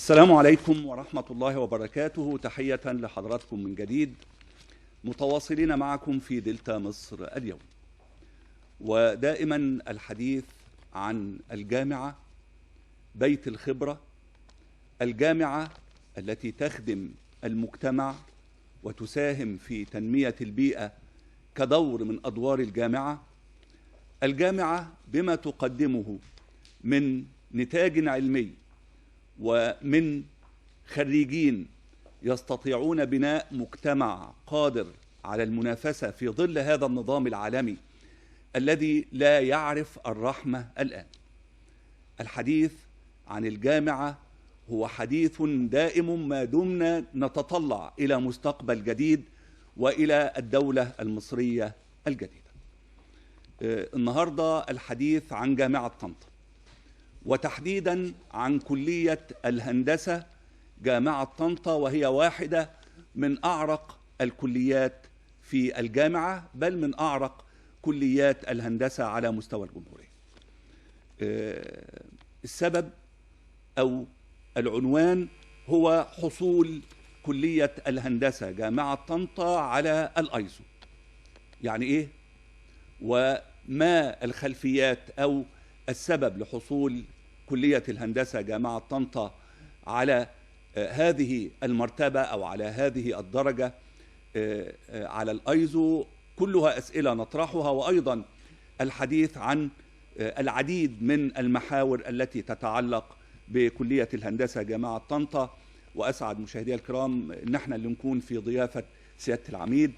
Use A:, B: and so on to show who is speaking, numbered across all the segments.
A: السلام عليكم ورحمة الله وبركاته. تحية لحضراتكم من جديد، متواصلين معكم في دلتا مصر اليوم، ودائما الحديث عن الجامعة بيت الخبرة، الجامعة التي تخدم المجتمع وتساهم في تنمية البيئة كدور من أدوار الجامعة. الجامعة بما تقدمه من نتاج علمي ومن خريجين يستطيعون بناء مجتمع قادر على المنافسة في ظل هذا النظام العالمي الذي لا يعرف الرحمة الآن. الحديث عن الجامعة هو حديث دائم ما دمنا نتطلع إلى مستقبل جديد وإلى الدولة المصرية الجديدة. النهاردة الحديث عن جامعة طنطا، وتحديدا عن كلية الهندسة جامعة طنطا، وهي واحدة من أعرق الكليات في الجامعة، بل من أعرق كليات الهندسة على مستوى الجمهورية. السبب أو العنوان هو حصول كلية الهندسة جامعة طنطا على الأيزو. يعني إيه؟ وما الخلفيات أو السبب لحصول كلية الهندسة جامعة طنطا على هذه المرتبة أو على هذه الدرجة على الأيزو؟ كلها أسئلة نطرحها، وأيضا الحديث عن العديد من المحاور التي تتعلق بكلية الهندسة جامعة طنطا. وأسعد مشاهدي الكرام إن احنا اللي نكون في ضيافة سيادة العميد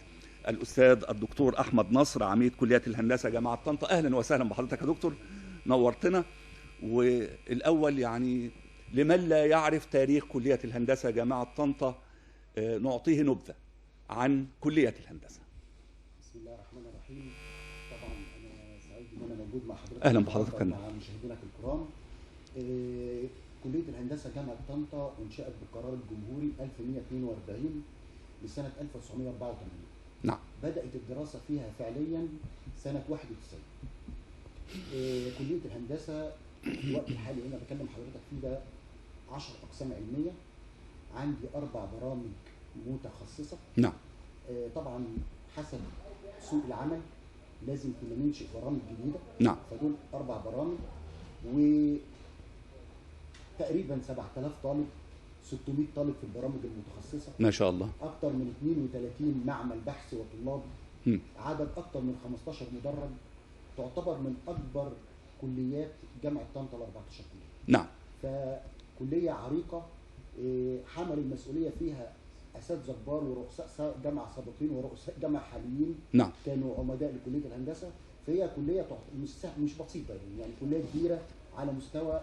A: الأستاذ الدكتور أحمد نصر، عميد كلية الهندسة جامعة طنطا. أهلا وسهلا بحضرتك يا دكتور، نورتنا. والأول يعني لمن لا يعرف تاريخ كلية الهندسة جامعة طنطا نعطيه نبذة عن كلية الهندسة.
B: بسم الله الرحمن الرحيم. طبعا أنا سعيد إن أنا موجود مع حضرتك.
A: أهلا بحضرتك
B: مع مشاهدينا الكرام. كلية الهندسة جامعة طنطا انشأت بالقرار الجمهوري 1142 لسنة 1984.
A: نعم.
B: بدأت الدراسة فيها فعليا سنة 91. كلية الهندسة في الوقت الحالي اللي أنا بكلم حضرتك فيه ده 10 أقسام علمية، عندي 4 برامج متخصصة.
A: نعم.
B: طبعا حسب سوق العمل لازم كنا ننشئ برامج جديدة.
A: نعم.
B: فدول 4 برامج وتقريبا 7000 طالب، 600 طالب في البرامج المتخصصة
A: ما شاء الله.
B: أكثر من 32 معمل بحث وطلاب، عدد أكثر من 15 مدرج. تعتبر من أكبر كليات جامعة طنطا ال 14 كلية.
A: نعم.
B: فكلية عريقة حمل المسؤولية فيها أساتذة كبار ورؤساء جامعة سابقين ورؤساء جامعة حاليين.
A: نعم.
B: كانوا عمداء لكلية الهندسة. فهي كلية مش بسيطة، يعني كلية كبيرة على مستوى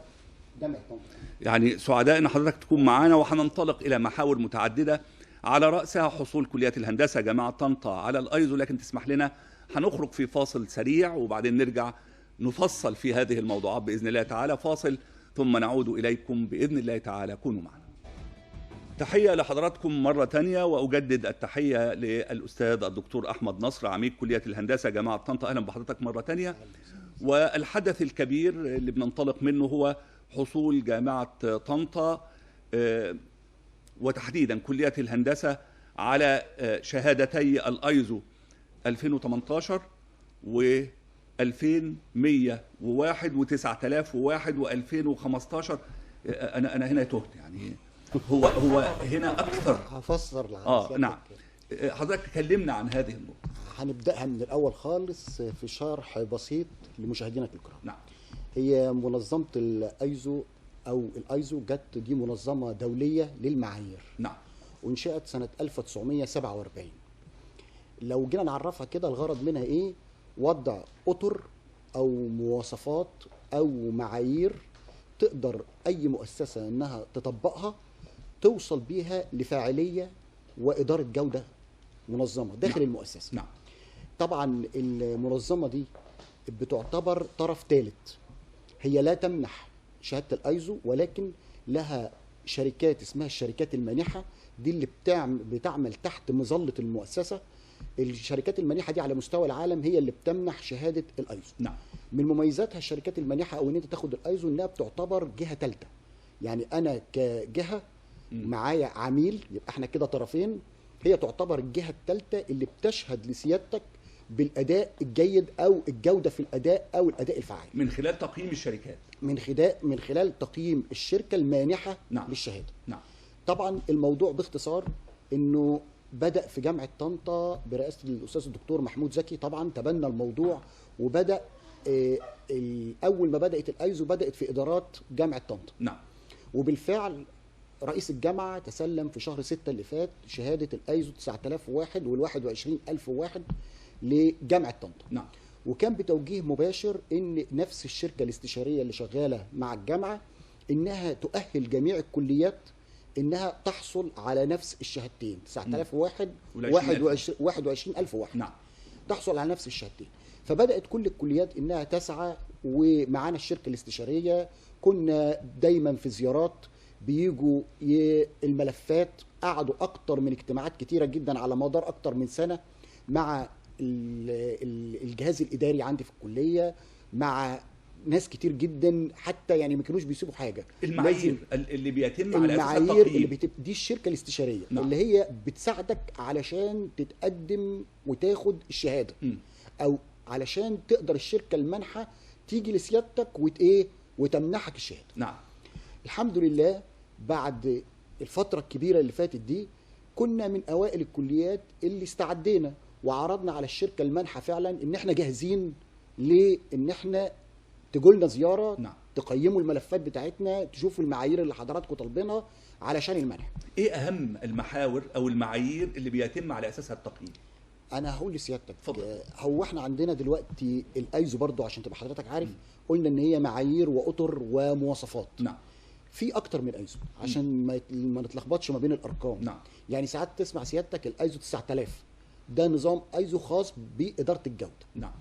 B: جامعة طنطا.
A: يعني سعداء ان حضرتك تكون معانا، وهننطلق الى محاور متعددة على رأسها حصول كلية الهندسة جامعة طنطا على الأيزو. لكن تسمح لنا هنخرج في فاصل سريع وبعدين نرجع نفصل في هذه الموضوعات بإذن الله تعالى. فاصل ثم نعود إليكم بإذن الله تعالى، كونوا معنا. تحية لحضراتكم مرة تانية، وأجدد التحية للأستاذ الدكتور أحمد نصر، عميد كلية الهندسة جامعة طنطا. أهلا بحضرتك مرة تانية. والحدث الكبير اللي بننطلق منه هو حصول جامعة طنطا وتحديدا كلية الهندسة على شهادتي الأيزو 2018 و 2101 و9001 و2015. أنا هنا تهت، يعني هو هنا أكثر.
B: هفسر
A: نعم. حضرتك كلمنا عن هذه النقطة.
B: هنبدأها من الأول خالص في شرح بسيط لمشاهدينا الكرام.
A: نعم.
B: هي منظمة الأيزو أو الأيزو دي منظمة دولية للمعايير.
A: نعم.
B: وانشأت سنة 1947. لو جينا نعرفها كده الغرض منها إيه؟ وضع أطر أو مواصفات أو معايير تقدر أي مؤسسة إنها تطبقها توصل بيها لفاعلية وإدارة جودة منظمة داخل المؤسسة.
A: نعم.
B: طبعا المنظمة دي بتعتبر طرف ثالث، هي لا تمنح شهادة الأيزو، ولكن لها شركات اسمها الشركات المانحة، دي اللي بتعمل تحت مظلة المؤسسة. الشركات المانحة دي على مستوى العالم هي اللي بتمنح شهادة الأيزو.
A: نعم.
B: من مميزاتها الشركات المانحة أو إن أنت تاخد الأيزو إنها بتعتبر جهة ثالثة، يعني انا كجهه معايا عميل، يبقى احنا كده طرفين، هي تعتبر الجهه الثالثه اللي بتشهد لسيادتك بالاداء الجيد او الجوده في الاداء او الاداء الفعال
A: من خلال تقييم الشركات،
B: من خلال تقييم الشركه المانحه
A: نعم.
B: للشهاده.
A: نعم.
B: طبعا الموضوع باختصار انه بدأ في جامعة طنطا برئاسة الأستاذ الدكتور محمود زكي، طبعا تبنى الموضوع وبدأ أول ما بدأت الأيزو بدأت في إدارات جامعة طنطا.
A: نعم.
B: وبالفعل رئيس الجامعة تسلم في شهر 6 اللي فات شهادة الأيزو 9001 وال21001 لجامعة طنطا.
A: نعم.
B: وكان بتوجيه مباشر ان نفس الشركة الاستشارية اللي شغالة مع الجامعة انها تؤهل جميع الكليات انها تحصل على نفس الشهادتين 9001 و21001.
A: نعم.
B: تحصل على نفس الشهادتين. فبدأت كل الكليات انها تسعى، ومعانا الشركة الاستشارية كنا دايما في زيارات، بيجوا الملفات، قعدوا اكتر من اجتماعات كتيرة جدا على مدار اكتر من سنة مع الجهاز الاداري عندي في الكلية، مع ناس كتير جدا، حتى يعني ما كانوش بيسيبوا حاجه.
A: المعايير اللي بيتم على اساسها
B: المعايير اللي دي الشركه الاستشاريه.
A: نعم.
B: اللي هي بتساعدك علشان تتقدم وتاخد الشهاده، او علشان تقدر الشركه المانحه تيجي لسيادتك وتمنحك الشهاده.
A: نعم.
B: الحمد لله بعد الفتره الكبيره اللي فاتت دي كنا من اوائل الكليات اللي استعدينا وعرضنا على الشركه المانحه فعلا ان احنا جاهزين لان احنا تجولنا زياره.
A: نعم.
B: تقيموا الملفات بتاعتنا، تشوفوا المعايير اللي حضراتكم طالبينها علشان المنح.
A: ايه اهم المحاور او المعايير اللي بيتم على اساسها التقييم؟
B: انا هقول لسيادتك،
A: فضل.
B: هو احنا عندنا دلوقتي الايزو برضو عشان تبقى حضرتك عارف، قلنا ان هي معايير واطر ومواصفات.
A: نعم.
B: في اكتر من ايزو عشان ما نتلخبطش ما بين الارقام.
A: نعم.
B: يعني ساعات تسمع سيادتك الايزو 9000 ده نظام ايزو خاص باداره الجوده.
A: نعم.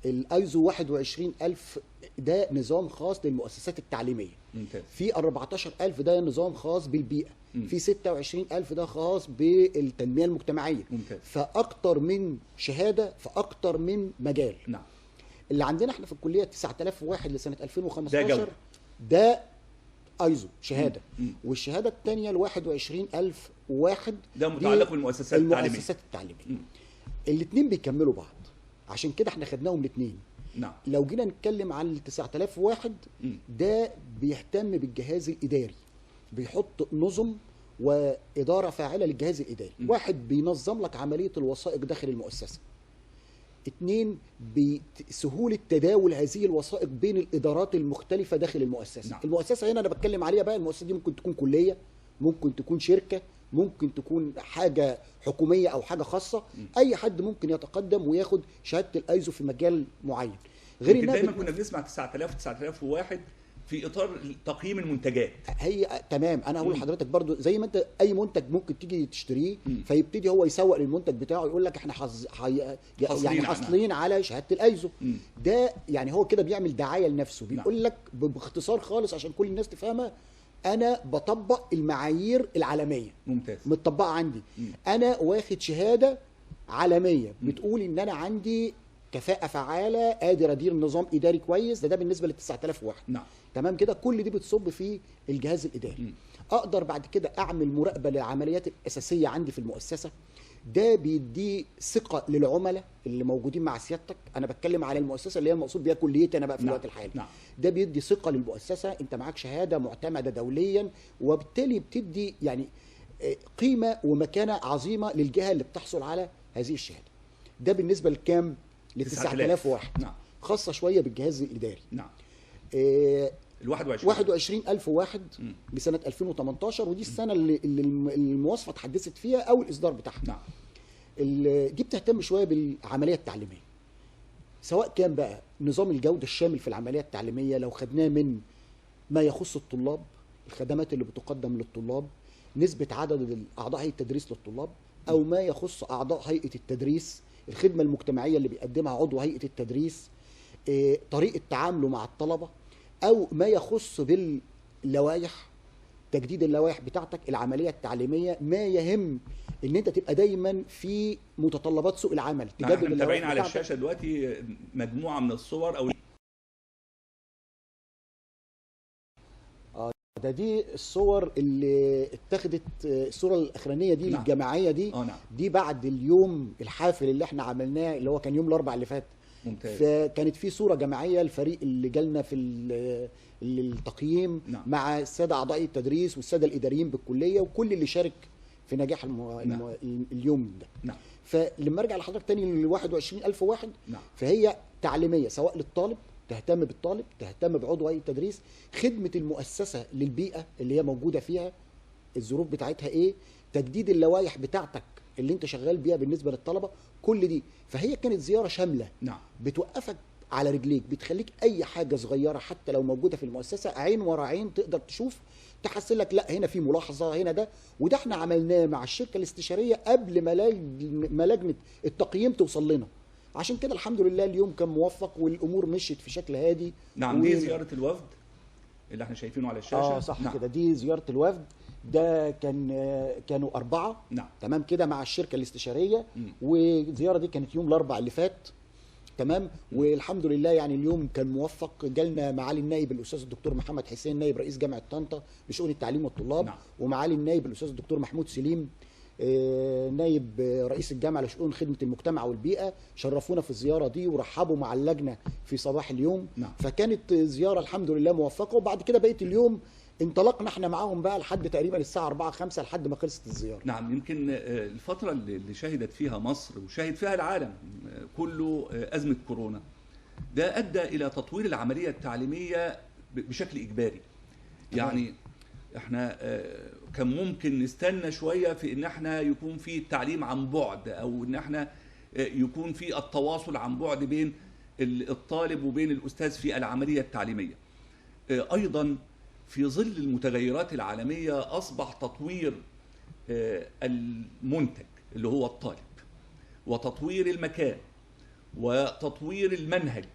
B: الايزو 21000 ده نظام خاص للمؤسسات التعليميه.
A: ممتاز.
B: في 14000 ده نظام خاص بالبيئه. في 26000 ده خاص بالتنميه المجتمعيه.
A: ممتاز.
B: فاكتر من شهاده، فاكتر من مجال.
A: نعم.
B: اللي عندنا احنا في الكليه 9001 لسنه 2015
A: ده جودة.
B: ده ايزو شهاده. والشهاده الثانيه ال 21001
A: ده متعلق بالمؤسسات
B: التعليميه. الاثنين بيكملوا بعض، عشان كده احنا خدناهم الاثنين.
A: نعم.
B: لو جينا نتكلم عن ال 9001 ده بيهتم بالجهاز الاداري، بيحط نظم واداره فاعله للجهاز الاداري. واحد بينظم لك عمليه الوثائق داخل المؤسسه. اثنين بسهوله تداول هذه الوثائق بين الادارات المختلفه داخل المؤسسه.
A: نعم.
B: المؤسسه هنا انا بتكلم عليها بقى، المؤسسه دي ممكن تكون كليه، ممكن تكون شركه، ممكن تكون حاجه حكوميه او حاجه خاصه. اي حد ممكن يتقدم وياخد شهاده الايزو في مجال معين.
A: غير دايما كنا بنسمع 9000 9001 في اطار تقييم المنتجات.
B: هي تمام. انا هقول لحضرتك برضو زي ما انت اي منتج ممكن تيجي تشتريه فيبتدي هو يسوق للمنتج بتاعه، يقول لك احنا يعني حاصلين على شهاده الايزو. ده يعني هو كده بيعمل دعايه لنفسه، بيقول لك باختصار خالص عشان كل الناس تفهمها، انا بطبق المعايير العالميه.
A: ممتاز.
B: متطبقه عندي. انا واخد شهاده عالميه بتقول ان انا عندي كفاءه فعاله، قادر ادير نظام اداري كويس. ده بالنسبه لل 9001.
A: نعم.
B: تمام كده. كل دي بتصب في الجهاز الاداري. اقدر بعد كده اعمل مراقبه للعمليات الاساسيه عندي في المؤسسه. ده بيدي ثقه للعملاء اللي موجودين مع سيادتك. انا بتكلم على المؤسسه اللي هي المقصود بيها كليتي انا بقى في الوقت الحالي.
A: نعم.
B: ده بيدي ثقه للمؤسسه، انت معاك شهاده معتمده دوليا، وبالتالي بتدي يعني قيمه ومكانه عظيمه للجهه اللي بتحصل على هذه الشهاده. ده بالنسبه لكام؟ لل 9001.
A: نعم.
B: خاصه شويه بالجهاز الاداري.
A: نعم.
B: ال 21001 بسنه 2018، ودي السنه اللي المواصفه اتحدثت فيها او الاصدار بتاعها.
A: نعم.
B: دي بتهتم شويه بالعمليه التعليميه، سواء كان بقى نظام الجوده الشامل في العمليه التعليميه، لو خدناه من ما يخص الطلاب، الخدمات اللي بتقدم للطلاب، نسبه عدد اعضاء هيئه التدريس للطلاب، او ما يخص اعضاء هيئه التدريس، الخدمه المجتمعيه اللي بيقدمها عضو هيئه التدريس، طريقه تعامله مع الطلبه، او ما يخص باللوائح، تجديد اللوائح بتاعتك، العمليه التعليميه، ما يهم ان انت تبقى دايما في متطلبات سوق العمل.
A: نعم. احنا متابعين على الشاشه دلوقتي مجموعه من الصور او
B: دي الصور اللي اتخذت، الصوره الاخرانيه دي
A: نعم.
B: الجماعيه دي
A: نعم.
B: دي بعد اليوم الحافل اللي احنا عملناه اللي هو كان يوم الاربعاء اللي فات.
A: ممتاز.
B: فكانت في صوره جماعيه الفريق اللي جالنا في التقييم،
A: نعم.
B: مع الساده اعضاء التدريس والساده الاداريين بالكليه وكل اللي شارك في نجاح
A: نعم.
B: اليوم ده.
A: نعم.
B: فلما ارجع لحضرتك تاني ل 21,000 واحد،
A: نعم.
B: فهي تعليميه سواء للطالب، تهتم بالطالب، تهتم بعضو اي تدريس، خدمه المؤسسه للبيئه اللي هي موجوده فيها، الظروف بتاعتها ايه، تجديد اللوائح بتاعتك اللي انت شغال بيها بالنسبه للطلبه، كل دي. فهي كانت زياره شامله
A: نعم.
B: بتوقفك على رجليك، بتخليك اي حاجه صغيره حتى لو موجوده في المؤسسه عين ورا عين تقدر تشوف، تحسن لك لا هنا في ملاحظه هنا ده. وده احنا عملناه مع الشركه الاستشاريه قبل ما لجنه التقييم توصل لنا. عشان كده الحمد لله اليوم كان موفق والامور مشيت في شكل هادي.
A: نعم. دي زياره الوفد اللي احنا شايفينه على الشاشه.
B: صح.
A: نعم.
B: كده دي زياره الوفد. ده كانوا 4.
A: نعم.
B: تمام كده مع الشركه الاستشاريه. والزياره دي كانت يوم الاربعاء اللي فات. تمام. والحمد لله يعني اليوم كان موفق. جالنا معالي النائب الاستاذ الدكتور محمد حسين نائب رئيس جامعه طنطا بشؤون التعليم والطلاب.
A: نعم.
B: ومعالي النائب الاستاذ الدكتور محمود سليم نائب رئيس الجامعه لشؤون خدمه المجتمع والبيئه، شرفونا في الزياره دي ورحبوا مع اللجنه في صباح اليوم.
A: نعم.
B: فكانت زياره الحمد لله موفقه. وبعد كده بقيه اليوم انطلقنا احنا معاهم بقى لحد تقريبا الساعه 4 5 لحد ما خلصت الزياره.
A: نعم. يمكن الفتره اللي شهدت فيها مصر وشهد فيها العالم كله ازمه كورونا، ده ادى الى تطوير العمليه التعليميه بشكل اجباري. يعني احنا كان ممكن نستنى شويه في ان احنا يكون في التعليم عن بعد، او ان احنا يكون في التواصل عن بعد بين الطالب وبين الاستاذ في العمليه التعليميه. ايضا في ظل المتغيرات العالميه اصبح تطوير المنتج اللي هو الطالب، وتطوير المكان، وتطوير المنهج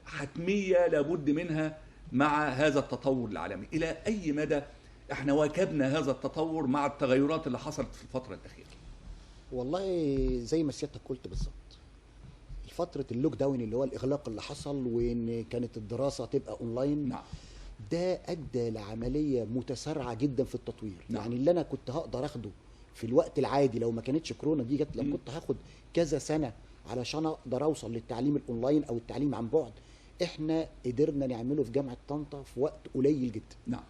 A: حتميه لابد منها مع هذا التطور العالمي. الى اي مدى احنا واكبنا هذا التطور مع التغيرات اللي حصلت في الفتره الاخيره؟
B: والله زي ما سيادتك قلت بالظبط، فتره اللوك داون اللي هو الاغلاق اللي حصل وان كانت الدراسه تبقى اونلاين.
A: نعم.
B: ده ادى لعمليه متسارعه جدا في التطوير.
A: نعم.
B: يعني اللي انا كنت هقدر اخده في الوقت العادي لو ما كانتش كورونا دي جت، لو كنت هاخد كذا سنه علشان اقدر اوصل للتعليم الاونلاين او التعليم عن بعد، احنا قدرنا نعمله في جامعه طنطا في وقت قليل جدا.
A: نعم.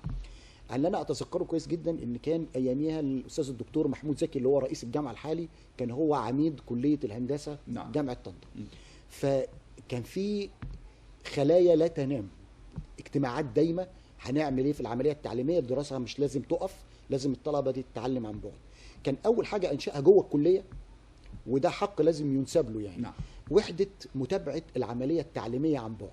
B: اللي انا اتذكره كويس جدا ان كان اياميها الاستاذ الدكتور محمود زكي اللي هو رئيس الجامعه الحالي كان هو عميد كليه الهندسه.
A: نعم.
B: جامعه طنطا. فكان في خلايا لا تنام، اجتماعات دايمه، هنعمل ايه في العمليه التعليميه، الدراسه مش لازم تقف، لازم الطلبه دي تتعلم عن بعد. كان اول حاجه انشاها جوه الكليه، وده حق لازم ينسب له يعني.
A: نعم.
B: وحده متابعه العمليه التعليميه عن بعد.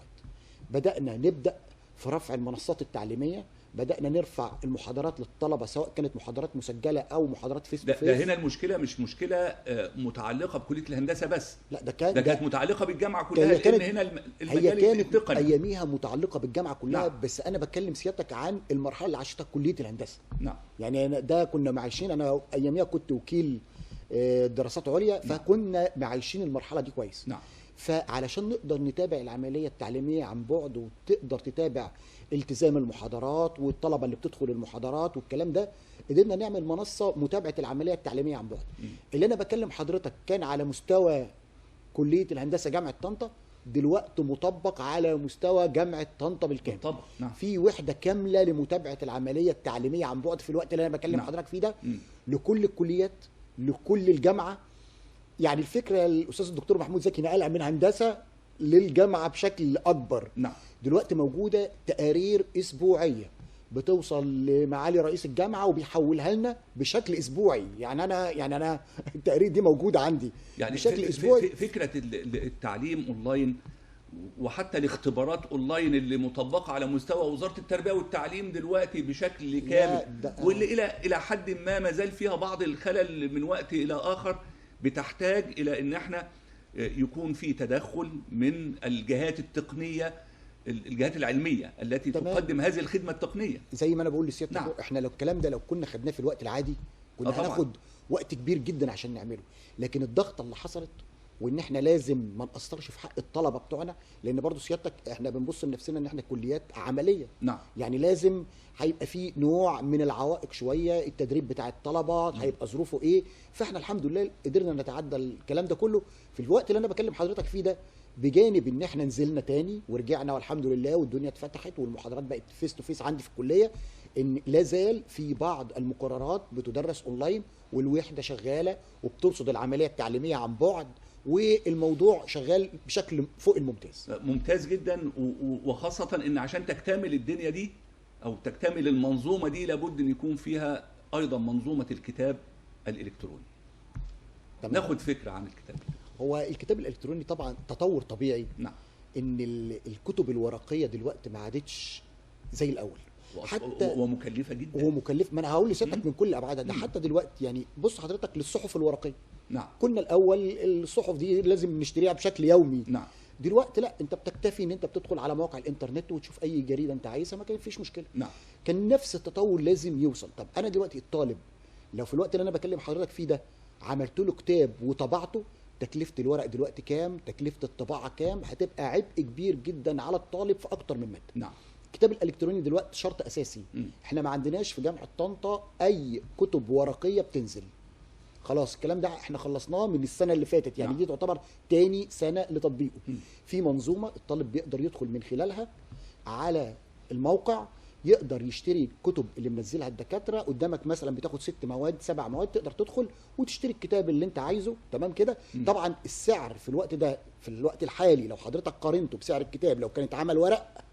B: بدانا نبدا في رفع المنصات التعليميه، بدانا نرفع المحاضرات للطلبه سواء كانت محاضرات مسجله او محاضرات فيس تو فيس.
A: ده هنا المشكله مش مشكله متعلقه بكليه الهندسه بس،
B: لا ده
A: كانت متعلقه بالجامعه كلها،
B: كانت
A: لان هنا المجال
B: هي كانت
A: التقني
B: اياميها متعلقه بالجامعه كلها.
A: نعم.
B: بس انا بكلم سيادتك عن المرحله اللي عاشتها كليه الهندسه.
A: نعم.
B: يعني أنا ده كنا معايشين، انا اياميها كنت وكيل دراسات عليا.
A: نعم.
B: فكنا معايشين المرحله دي كويس.
A: نعم.
B: فعلشان نقدر نتابع العمليه التعليميه عن بعد وتقدر تتابع التزام المحاضرات والطلبه اللي بتدخل المحاضرات والكلام ده، قدرنا نعمل منصه متابعه العمليه التعليميه عن بعد. اللي انا بكلم حضرتك كان على مستوى كليه الهندسه جامعه طنطا، دلوقتي مطبق على مستوى جامعه طنطا بالكامل.
A: طبعا. نعم.
B: في وحده كامله لمتابعه العمليه التعليميه عن بعد في الوقت اللي انا بكلم
A: نعم.
B: حضرتك فيه ده، لكل الكليات، لكل الجامعه. يعني الفكره الاستاذ الدكتور محمود زكي نقلها من هندسه للجامعه بشكل اكبر.
A: نعم.
B: دلوقتي موجوده تقارير اسبوعيه بتوصل لمعالي رئيس الجامعه وبيحولها لنا بشكل اسبوعي. يعني انا التقارير دي موجوده عندي
A: يعني
B: بشكل اسبوعي.
A: فكره التعليم اونلاين وحتى الاختبارات اونلاين اللي مطبقه على مستوى وزاره التربيه والتعليم دلوقتي بشكل كامل، واللي الى حد ما زال فيها بعض الخلل من وقت الى اخر، بتحتاج الى ان احنا يكون في تدخل من الجهات التقنيه، الجهات العلميه التي
B: تمام.
A: تقدم هذه الخدمه التقنيه.
B: زي ما انا بقول لسيادتك.
A: نعم.
B: احنا لو الكلام ده لو كنا خدناه في الوقت العادي كنا هناخد وقت كبير جدا عشان نعمله. لكن الضغط اللي حصلت وان احنا لازم ما نقصرش في حق الطلبه بتوعنا، لان برضو سيادتك احنا بنبص لنفسنا ان احنا كليات عمليه.
A: نعم.
B: يعني لازم هيبقى في نوع من العوائق شويه، التدريب بتاع الطلبه هيبقى ظروفه ايه. فاحنا الحمد لله قدرنا نتعدى الكلام ده كله في الوقت اللي انا بكلم حضرتك فيه ده، بجانب ان احنا نزلنا تاني ورجعنا والحمد لله والدنيا اتفتحت والمحاضرات بقت فيس تو فيس عندي في الكليه. ان لا زال في بعض المقررات بتدرس اونلاين والوحده شغاله وبترصد العمليه التعليميه عن بعد، والموضوع شغال بشكل فوق الممتاز.
A: ممتاز جدا، وخاصة ان عشان تكتمل الدنيا دي او تكتمل المنظومة دي لابد ان يكون فيها ايضا منظومة الكتاب الالكتروني.
B: تمام.
A: ناخد فكرة عن الكتاب.
B: هو الكتاب الالكتروني طبعا تطور طبيعي.
A: نعم.
B: ان الكتب الورقيه دلوقتي ما عادتش زي الاول،
A: حتى ومكلفة جدا.
B: ومكلف. ما انا هقول لسيادتك من كل ابعادها ده. حتى دلوقتي يعني بص حضرتك للصحف الورقيه.
A: نعم.
B: كنا الاول الصحف دي لازم نشتريها بشكل يومي.
A: نعم.
B: دلوقتي لا، انت بتكتفي ان انت بتدخل على مواقع الانترنت وتشوف اي جريده انت عايزها، ما كان فيش مشكله.
A: نعم.
B: كان نفس التطور لازم يوصل. طب انا دلوقتي الطالب لو في الوقت اللي انا بكلم حضرتك فيه ده عملت له كتاب وطبعته، تكلفه الورق دلوقتي كام؟ تكلفه الطباعه كام؟ هتبقى عبء كبير جدا على الطالب في اكتر من ماده.
A: نعم.
B: الكتاب الالكتروني دلوقتي شرط اساسي. احنا ما عندناش في جامعه طنطا اي كتب ورقيه بتنزل. خلاص الكلام ده احنا خلصناه من السنه اللي فاتت، يعني دي تعتبر تاني سنه لتطبيقه. في منظومه الطالب بيقدر يدخل من خلالها على الموقع، يقدر يشتري الكتب اللي منزلها الدكاتره. قدامك مثلا بتاخد 6 مواد 7 مواد، تقدر تدخل وتشتري الكتاب اللي انت عايزه. تمام كده. طبعا السعر في الوقت ده في الوقت الحالي لو حضرتك قارنته بسعر الكتاب لو كانت عمل ورق،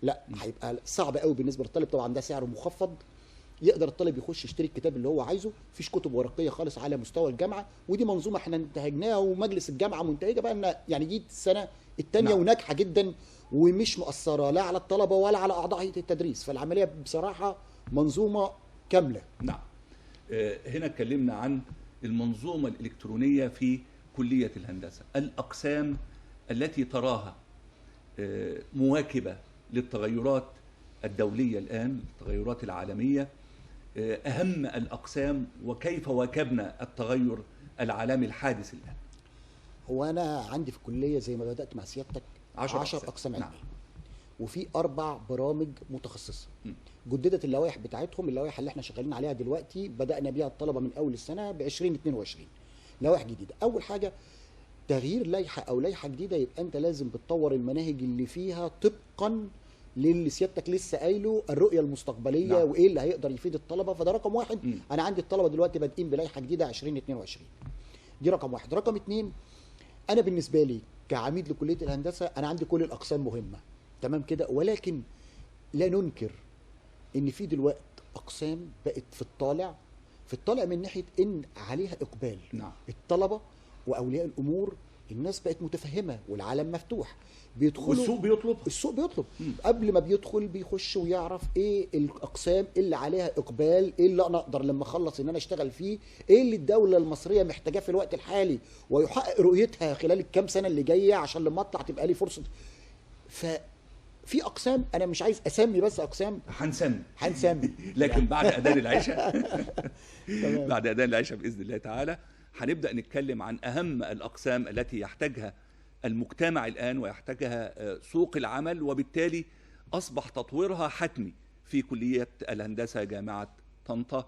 B: لا هيبقى صعب قوي بالنسبه للطالب. طبعا ده سعره مخفض، يقدر الطالب يخش يشتري الكتاب اللي هو عايزه. مفيش كتب ورقيه خالص على مستوى الجامعه، ودي منظومه احنا انتهجناها ومجلس الجامعه منتهجه بقى لنا يعني دي السنه الثانيه.
A: نعم.
B: وناجحه جدا ومش مؤثره لا على الطلبه ولا على اعضاء هيئه التدريس. فالعمليه بصراحه منظومه كامله.
A: نعم. هنا اتكلمنا عن المنظومه الالكترونيه في كليه الهندسه، الاقسام التي تراها مواكبه للتغيرات الدوليه الان، التغيرات العالميه. اهم الاقسام وكيف واكبنا التغير العالمي الحادث الان.
B: هو انا عندي في الكليه زي ما بدات مع سيادتك 10 اقسام علميه. نعم. وفي 4 برامج متخصصه. جددت اللوائح بتاعتهم. اللوائح اللي احنا شغالين عليها دلوقتي بدانا بيها الطلبه من اول السنه ب 2022 لوائح جديده. اول حاجه تغيير لائحه او لائحه جديده، يبقى انت لازم بتطور المناهج اللي فيها طبقا للي سيادتك لسه قايله الرؤيه المستقبليه. نعم. وايه اللي هيقدر يفيد الطلبه. فده رقم 1. انا عندي الطلبه دلوقتي بادئين بلائحه جديده 2022. دي رقم 1. رقم 2، انا بالنسبه لي كعميد لكليه الهندسه انا عندي كل الاقسام مهمه. تمام كده. ولكن لا ننكر ان في دلوقتي اقسام بقت في الطالع من ناحيه ان عليها اقبال.
A: نعم.
B: الطلبه واولياء الامور الناس بقت متفهمه والعالم مفتوح، بيدخلوا السوق بيطلب. قبل ما بيدخل بيخش ويعرف ايه الاقسام اللي عليها اقبال، ايه اللي انا اقدر لما اخلص ان انا اشتغل فيه، ايه اللي الدوله المصريه محتاجاه في الوقت الحالي ويحقق رؤيتها خلال الكام سنه اللي جايه عشان لما اطلع تبقى لي فرصه. في اقسام انا مش عايز اسمي، بس اقسام هنسمي
A: لكن يعني. بعد اذان العشاء بعد اذان العشاء باذن الله تعالى هنبدا نتكلم عن اهم الاقسام التي يحتاجها المجتمع الان ويحتاجها سوق العمل، وبالتالي اصبح تطويرها حتمي في كليه الهندسه جامعه طنطا.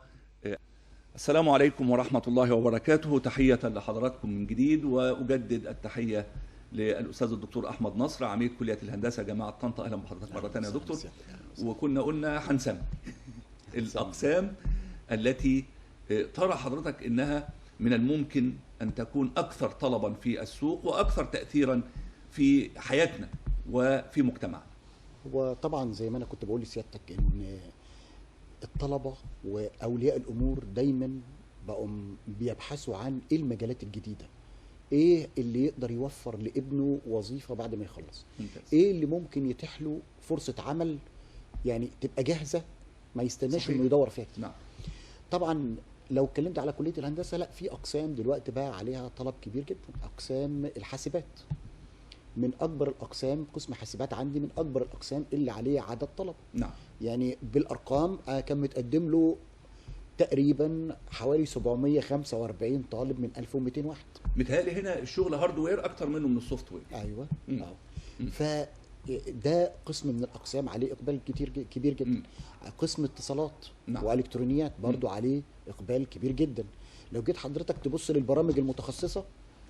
A: السلام عليكم ورحمه الله وبركاته. تحيه لحضراتكم من جديد، واجدد التحيه للاستاذ الدكتور احمد نصر عميد كليه الهندسه جامعه طنطا. اهلا بحضرتك مره ثانيه يا دكتور. وكنا قلنا هنسمي الاقسام التي ترى حضرتك انها من الممكن ان تكون اكثر طلبا في السوق واكثر تاثيرا في حياتنا وفي مجتمعنا.
B: وطبعا زي ما انا كنت بقول لسيادتك ان الطلبه واولياء الامور دايما بقوا بيبحثوا عن ايه المجالات الجديده، ايه اللي يقدر يوفر لابنه وظيفه بعد ما يخلص، ايه اللي ممكن يتيح له فرصه عمل يعني تبقى جاهزه ما يستناش انه يدور فيها.
A: نعم.
B: طبعا لو اتكلمت على كليه الهندسه، لا في اقسام دلوقتي بقى عليها طلب كبير جدا. اقسام الحاسبات من اكبر الاقسام، قسم حاسبات عندي من اكبر الاقسام اللي عليه عدد طلب.
A: نعم.
B: يعني بالارقام كان متقدم له تقريبا حوالي 745 طالب من 1200 واحد.
A: متهيألي هنا الشغل هاردوير اكتر منه من السوفت وير.
B: ايوه.
A: مم.
B: فده قسم من الاقسام عليه اقبال كبير جدا. قسم اتصالات
A: نعم.
B: والكترونيات برضو عليه اقبال كبير جدا. لو جيت حضرتك تبص للبرامج المتخصصه،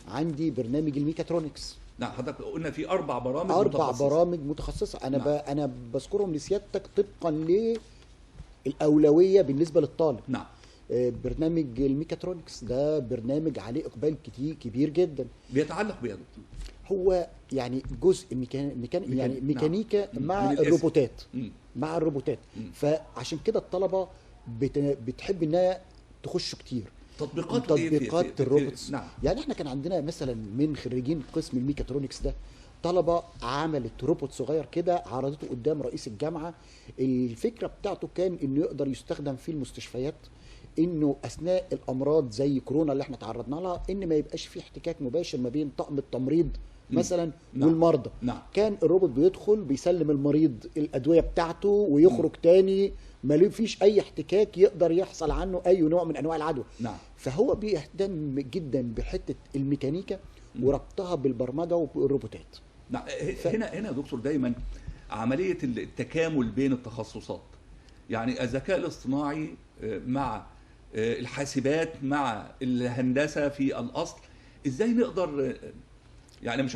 B: عندي برنامج الميكاترونكس.
A: نعم، حضرتك قلنا في 4 برامج
B: 4
A: متخصصة.
B: برامج متخصصه. انا
A: نعم.
B: انا بذكرهم لسيادتك طبقا للاولويه بالنسبه للطالب.
A: نعم.
B: برنامج الميكاترونكس ده برنامج عليه اقبال كبير جدا.
A: بيتعلق بيه يا دكتور؟
B: هو يعني جزء يعني ميكانيكا
A: نعم.
B: مع
A: من الاسم.
B: الروبوتات.
A: مم.
B: مع الروبوتات. فعشان كده الطلبه بتحب انها تخش كتير
A: تطبيقات
B: تطبيقات الروبوتس.
A: نعم.
B: يعني احنا كان عندنا مثلا من خريجين قسم الميكاترونكس ده طلبه عملت روبوت صغير كده عرضته قدام رئيس الجامعه. الفكره بتاعته كان انه يقدر يستخدم في المستشفيات، انه اثناء الامراض زي كورونا اللي احنا تعرضنا لها ان ما يبقاش في احتكاك مباشر ما بين طاقم التمريض مثلا
A: نعم.
B: والمرضى.
A: نعم.
B: كان الروبوت بيدخل بيسلم المريض الادويه بتاعته ويخرج تاني، ما فيش اي احتكاك يقدر يحصل عنه اي نوع من انواع العدوى.
A: نعم.
B: فهو بيهتم جدا بحته الميكانيكا وربطها بالبرمجه والروبوتات.
A: نعم. هنا يا دكتور دايما عمليه التكامل بين التخصصات، يعني الذكاء الاصطناعي مع الحاسبات مع الهندسه في الاصل، ازاي نقدر، يعني مش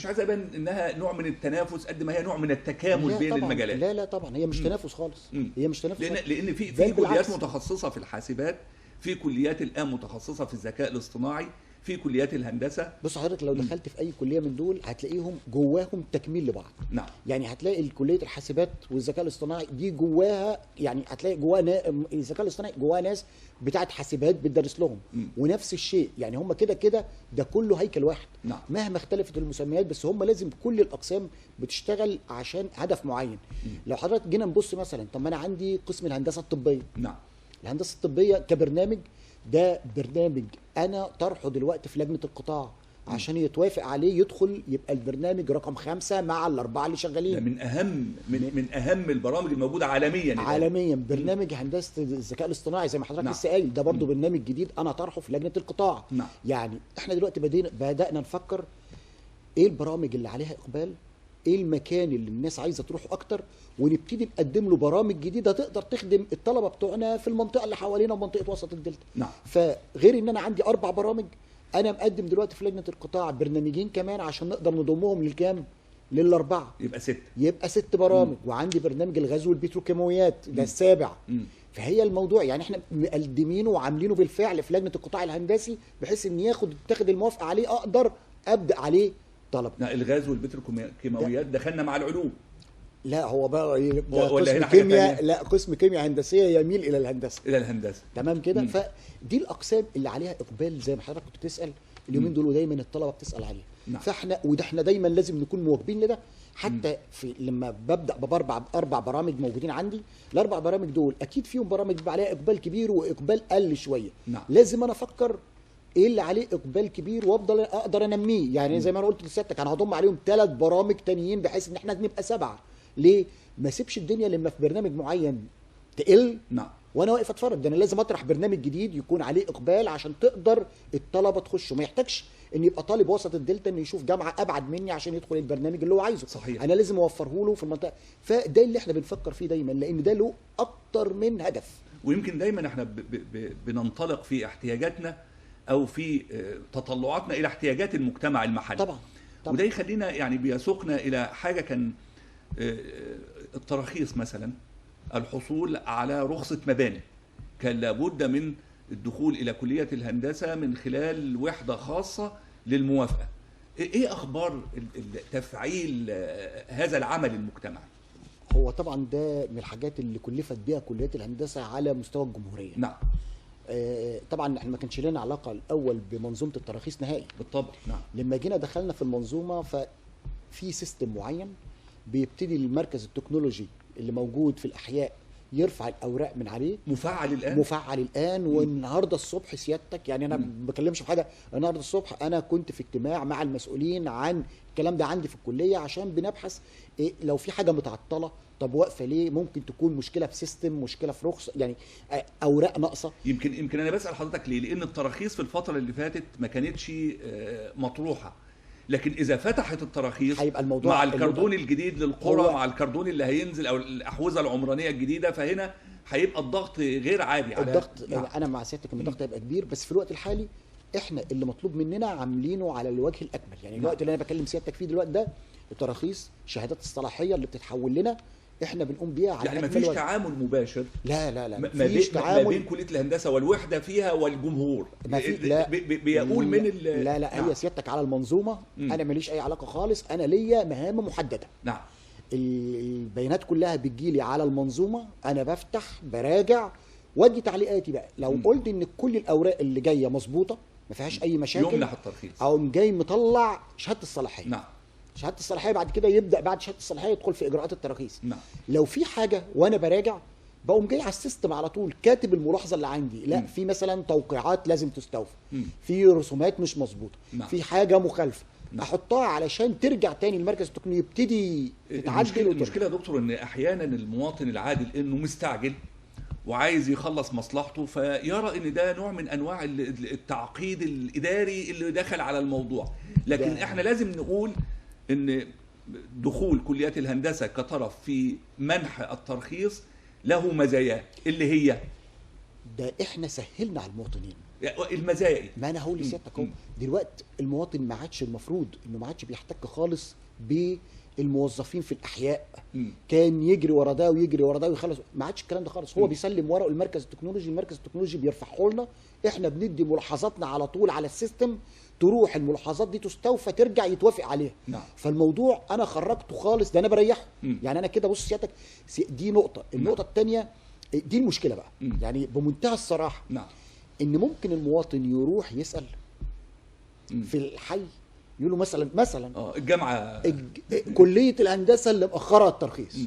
A: عايز ابان انها نوع من التنافس قد ما هي نوع من التكامل بين
B: طبعاً.
A: المجالات.
B: لا طبعا هي مش تنافس خالص. هي مش تنافس
A: لان في
B: بل
A: كليات
B: بالعكس.
A: متخصصه في الحاسبات، في كليات الان متخصصه في الذكاء الاصطناعي، في كليات الهندسه.
B: بص حضرتك لو دخلت في اي كليه من دول هتلاقيهم جواهم تكميل لبعض.
A: نعم.
B: يعني هتلاقي كليه الحاسبات والذكاء الاصطناعي دي جواها، يعني هتلاقي جواها الذكاء الاصطناعي جواها ناس بتاعت حاسبات بتدرس لهم. ونفس الشيء، يعني هم كده ده كله هيكل واحد.
A: نعم.
B: مهما اختلفت المسميات بس هم لازم كل الاقسام بتشتغل عشان هدف معين. لو حضرتك جينا نبص مثلا، طب ما انا عندي قسم الهندسه الطبيه.
A: نعم.
B: الهندسه الطبيه كبرنامج، ده برنامج انا طرحه دلوقتي في لجنه القطاع عشان يتوافق عليه يدخل يبقى البرنامج رقم 5 مع الاربعه اللي
A: ده
B: شغالين.
A: من اهم البرامج الموجوده عالميا.
B: عالميا برنامج هندسه الذكاء الاصطناعي زي ما حضرتك
A: نعم.
B: لسه قايل، ده برضو برنامج جديد انا طرحه في لجنه القطاع.
A: نعم.
B: يعني احنا دلوقتي بدانا نفكر ايه البرامج اللي عليها اقبال، ايه المكان اللي الناس عايزه تروحه اكتر، ونبتدي نقدم له برامج جديده تقدر تخدم الطلبه بتوعنا في المنطقه اللي حوالينا ومنطقه وسط الدلتا.
A: نعم.
B: فغير ان انا عندي 4 برامج، انا مقدم دلوقتي في لجنه القطاع برنامجين كمان عشان نقدر نضمهم للكام؟ للاربعه. يبقى 6 برامج. وعندي برنامج الغاز والبتروكيماويات ده السابع. فهي الموضوع يعني احنا مقدمينه وعاملينه بالفعل في لجنه القطاع الهندسي بحيث ان تاخد الموافقه عليه اقدر ابدا عليه طلب.
A: لا، الغاز والبتروكيماويات دخلنا مع العلوم.
B: لا هو بقى
A: ولا
B: قسم كيمياء، لا قسم كيمياء هندسيه يميل الى الهندسه. تمام كده. فدي الاقسام اللي عليها اقبال زي ما حضرتك كنت بتسال اليومين دول، ودايما الطلبه بتسال عليها.
A: نعم.
B: احنا دايما لازم نكون مواكبين لده. حتى في لما ببدا ب4 برامج موجودين عندي، ال4 برامج دول اكيد فيهم برامج بيبقى عليها اقبال كبير واقبال قل شويه.
A: نعم.
B: لازم انا افكر ايه اللي عليه اقبال كبير وافضل اقدر انميه. يعني زي ما انا قلت لسيادتك انا هضم عليهم 3 برامج تانيين بحيث ان احنا نبقى 7. ليه؟ ما سيبش الدنيا لما في برنامج معين تقل.
A: نعم.
B: وانا واقف اتفرج. ده انا لازم اطرح برنامج جديد يكون عليه اقبال عشان تقدر الطلبه تخش، وما يحتاجش ان يبقى طالب وسط الدلتا انه يشوف جامعه ابعد مني عشان يدخل البرنامج اللي هو عايزه.
A: صحيح.
B: انا لازم اوفره له في المنطقه. فده اللي احنا بنفكر فيه دايما، لان ده له اكتر من هدف.
A: ويمكن دايما احنا بننطلق في احتياجاتنا او في تطلعاتنا الى احتياجات المجتمع المحلي.
B: طبعا.
A: وده يخلينا يعني بيسوقنا الى حاجه كان التراخيص مثلا، الحصول على رخصه مباني كان لابد من الدخول الى كليه الهندسه من خلال وحده خاصه للموافقه. ايه اخبار تفعيل هذا العمل المجتمعي؟
B: هو طبعا ده من الحاجات اللي كلفت بيها كليات الهندسه على مستوى الجمهوريه.
A: نعم.
B: طبعا احنا ما كانش لنا علاقه الاول بمنظومه التراخيص نهائي.
A: بالطبع. نعم.
B: لما جينا دخلنا في المنظومه ففي سيستم معين بيبتدي المركز التكنولوجي اللي موجود في الاحياء يرفع الاوراق من عليه. مفعل الان. والنهارده الصبح سيادتك، يعني انا ما بكلمش في حاجه، النهارده الصبح انا كنت في اجتماع مع المسؤولين عن الكلام ده عندي في الكليه عشان بنبحث إيه لو في حاجه متعطله طب واقفه ليه؟ ممكن تكون مشكله في سيستم، مشكله في رخص، يعني اوراق ناقصه.
A: يمكن انا بسال حضرتك ليه؟ لان التراخيص في الفتره اللي فاتت ما كانتش مطروحه، لكن اذا فتحت التراخيص
B: هيبقى الموضوع
A: مع الكردون الجديد للقرى، مع الكردون اللي هينزل او الاحوزه العمرانيه الجديده، فهنا هيبقى الضغط غير عادي على
B: الضغط. يعني انا مع سيادتك ان الضغط هيبقى كبير، بس في الوقت الحالي احنا اللي مطلوب مننا عاملينه على الوجه الاكمل. يعني الوقت اللي انا بكلم سيادتك فيه دلوقتي ده التراخيص، شهادات الصلاحيه اللي بتتحول لنا احنا بنقوم بيها على
A: يعني مفيش تعامل مباشر.
B: لا
A: مفيش تعامل ما بين كليه الهندسه والوحده فيها والجمهور. بيقول من
B: لا هي سيادتك على المنظومه. انا ماليش اي علاقه خالص، انا ليا مهام محدده.
A: نعم.
B: البيانات كلها بتجيلي على المنظومه، انا بفتح براجع وادي تعليقاتي بقى. لو قلت ان كل الاوراق اللي جايه مظبوطه ما فيهاش اي مشاكل،
A: يمنح الترخيص
B: او جاي مطلع شهاده الصلاحيه.
A: نعم.
B: شهاده الصلاحيه بعد كده يبدا بعد شهاده الصلاحيه يدخل في اجراءات التراخيص.
A: نعم.
B: لو في حاجه وانا براجع بقوم جاي على السيستم على طول كاتب الملاحظه اللي عندي، لا في مثلا توقيعات لازم تستوفى، في رسومات مش مظبوطه، في حاجه مخالفه، احطها علشان ترجع تاني المركز التقني يبتدي يتعدل.
A: المشكله يا دكتور ان احيانا المواطن العادل انه مستعجل وعايز يخلص مصلحته، فيرى ان ده نوع من انواع التعقيد الاداري اللي دخل على الموضوع. لكن احنا لازم نقول ان دخول كليات الهندسه كطرف في منح الترخيص له مزايا، اللي هي
B: ده احنا سهلنا على المواطنين.
A: المزايا ايه؟
B: ما انا هقول لسيادتك اهو دلوقتي المواطن ما عادش المفروض انه ما عادش بيحتك خالص بالموظفين في الاحياء. كان يجري ورا ده ويجري ورا ده ويخلص، ما عادش الكلام ده خالص. هو بيسلم ورقه المركز التكنولوجي، المركز التكنولوجي بيرفعه لنا، احنا بندي ملاحظاتنا على طول على السيستم، تروح الملاحظات دي تستوفى ترجع يتوافق عليها.
A: نعم.
B: فالموضوع انا خرجته خالص، ده انا بريحه. يعني انا كده بص سيادتك، دي نقطه. النقطه الثانيه دي المشكله بقى. يعني بمنتهى الصراحه ان ممكن المواطن يروح يسال في الحي، يقول له مثلا
A: الجامعه
B: كليه الهندسه اللي مأخره الترخيص.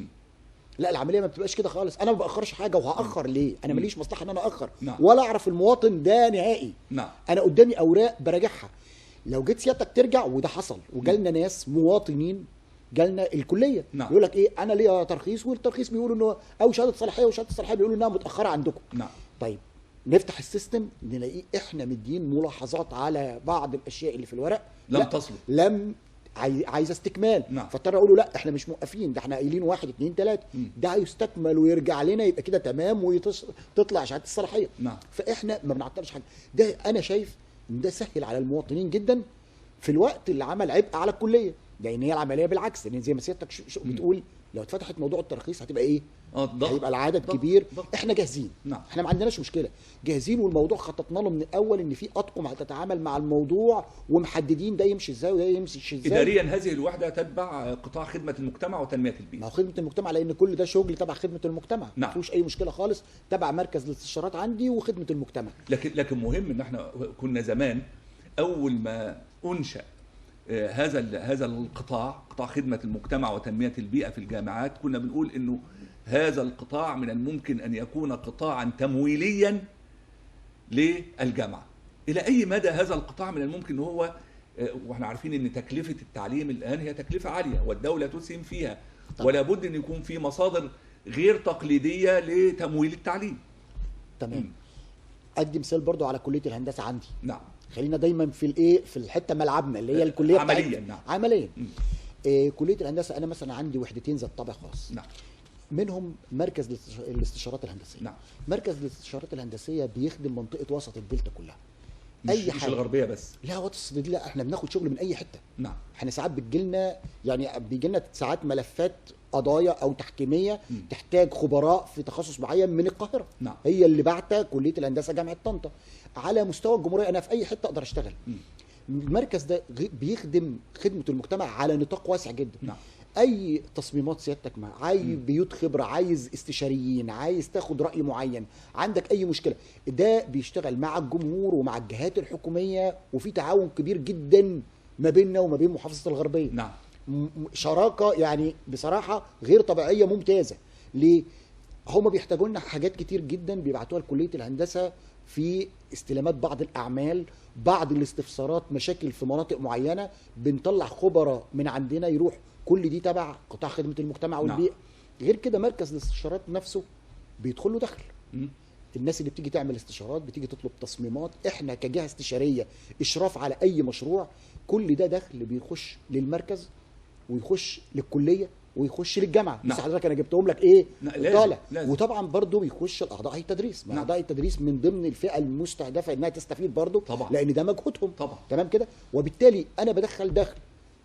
B: لا العمليه ما بتبقاش كده خالص. انا ما باخرش حاجه، وهاخر ليه؟ انا ماليش مصلحه ان انا اخر ولا اعرف المواطن ده نهائي. انا قدامي اوراق براجعها. لو جيت سيادتك ترجع، وده حصل وجالنا ناس مواطنين جالنا الكليه يقول لك ايه، انا ليا ترخيص والترخيص بيقولوا انه او شهاده صلاحيه، وشهاده الصلاحيه بيقولوا انها متاخره عندكم. طيب نفتح السيستم نلاقيه احنا مدين ملاحظات على بعض الاشياء اللي في الورق
A: لم تصل،
B: لم عايز استكمال. فاضطر اقول له لا احنا مش موقفين، ده احنا قايلين 1 2 3 ده هيستكمل ويرجع لنا يبقى كده تمام وتطلع شهاده الصلاحيه. فاحنا ما بنعطلش حاجه. ده انا شايف ان ده سهل على المواطنين جدا في الوقت اللي عمل عبء على الكليه. يعني هي العمليه بالعكس، لان زي ما سيادتك بتقول لو اتفتحت موضوع الترخيص هتبقى ايه؟ هيبقى العدد كبير. احنا جاهزين. احنا ما عندناش مشكله، جاهزين، والموضوع خططنا له من الاول ان في اطقم هتتعامل مع الموضوع ومحددين ده يمشي ازاي وده يمشي ازاي.
A: اداريا هذه الوحده تتبع قطاع خدمه المجتمع وتنميه البيئه.
B: ما هو خدمه المجتمع، لان كل ده شغل تبع خدمه المجتمع. ما فيهوش اي مشكله خالص، تبع مركز الاستشارات عندي وخدمه المجتمع.
A: لكن مهم ان احنا كنا زمان اول ما انشأ هذا القطاع، قطاع خدمة المجتمع وتنمية البيئة في الجامعات، كنا بنقول انه هذا القطاع من الممكن ان يكون قطاعا تمويليا للجامعة. الى اي مدى هذا القطاع من الممكن هو، واحنا عارفين ان تكلفة التعليم الان هي تكلفة عالية والدولة تسهم فيها، ولا بد ان يكون في مصادر غير تقليدية لتمويل التعليم.
B: تمام. ادي مثال برضو على كلية الهندسة عندي.
A: نعم.
B: خلينا دايما في الايه، في الحته ملعبنا اللي هي الكليه
A: عمليا.
B: عمليا. كليه الهندسه انا مثلا عندي وحدتين ذات طابع خاص. منهم مركز الاستشارات الهندسيه. مركز الاستشارات الهندسيه بيخدم منطقه وسط الدلتا كلها.
A: اي حاجه، مش الغربيه بس.
B: لا وسط الدلتا، لا احنا بناخد شغل من اي حته. احنا ساعات بتجيلنا، يعني بيجيلنا ساعات ملفات قضايا او تحكيميه تحتاج خبراء في تخصص معين من القاهره. هي اللي بعتها كليه الهندسه جامعه طنطا. على مستوى الجمهوريه انا في اي حته اقدر اشتغل. المركز ده بيخدم خدمه المجتمع على نطاق واسع جدا. اي تصميمات سيادتك عايز بيوت خبره، عايز استشاريين، عايز تاخد راي معين، عندك اي مشكله، ده بيشتغل مع الجمهور ومع الجهات الحكوميه، وفي تعاون كبير جدا ما بيننا وما بين محافظه الغربيه. شراكه يعني بصراحه غير طبيعيه ممتازه. ليه؟ هم بيحتاجوا لنا حاجات كتير جدا بيبعتوها لكليه الهندسه في استلامات بعض الاعمال، بعض الاستفسارات، مشاكل في مناطق معينه، بنطلع خبراء من عندنا يروح. كل دي تبع قطاع خدمه المجتمع والبيئه. غير كده مركز الاستشارات نفسه بيدخل له دخل.
A: مم.
B: الناس اللي بتيجي تعمل استشارات بتيجي تطلب تصميمات، احنا كجهه استشاريه اشراف على اي مشروع، كل ده دخل بيخش للمركز ويخش للكليه ويخش للجامعه.
A: نعم.
B: بس حضرتك انا جبتهم لك ايه؟
A: لازم. لازم.
B: وطبعا برضو بيخش الاعضاء التدريس،
A: نعم.
B: اعضاء التدريس من ضمن الفئه المستهدفه انها تستفيد برضو
A: طبعا.
B: لان ده مجهودهم.
A: طبعا.
B: تمام كده. وبالتالي انا بدخل دخل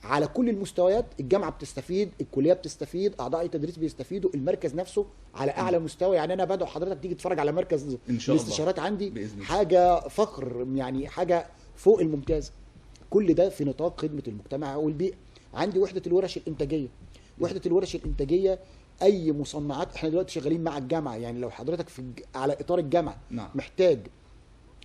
B: على كل المستويات، الجامعه بتستفيد، الكليه بتستفيد، اعضاء التدريس بيستفيدوا، المركز نفسه على اعلى مستوى. يعني انا بدعو حضرتك تيجي تتفرج على مركز
A: إن شاء الله.
B: الاستشارات عندي،
A: بإذن الله.
B: حاجه فخر، يعني حاجه فوق الممتازه. كل ده في نطاق خدمه المجتمع والبيئه. عندي وحده الورش الانتاجيه. وحده الورش الانتاجيه اي مصنعات، احنا دلوقتي شغالين مع الجامعه، يعني لو حضرتك على اطار الجامعه
A: نعم.
B: محتاج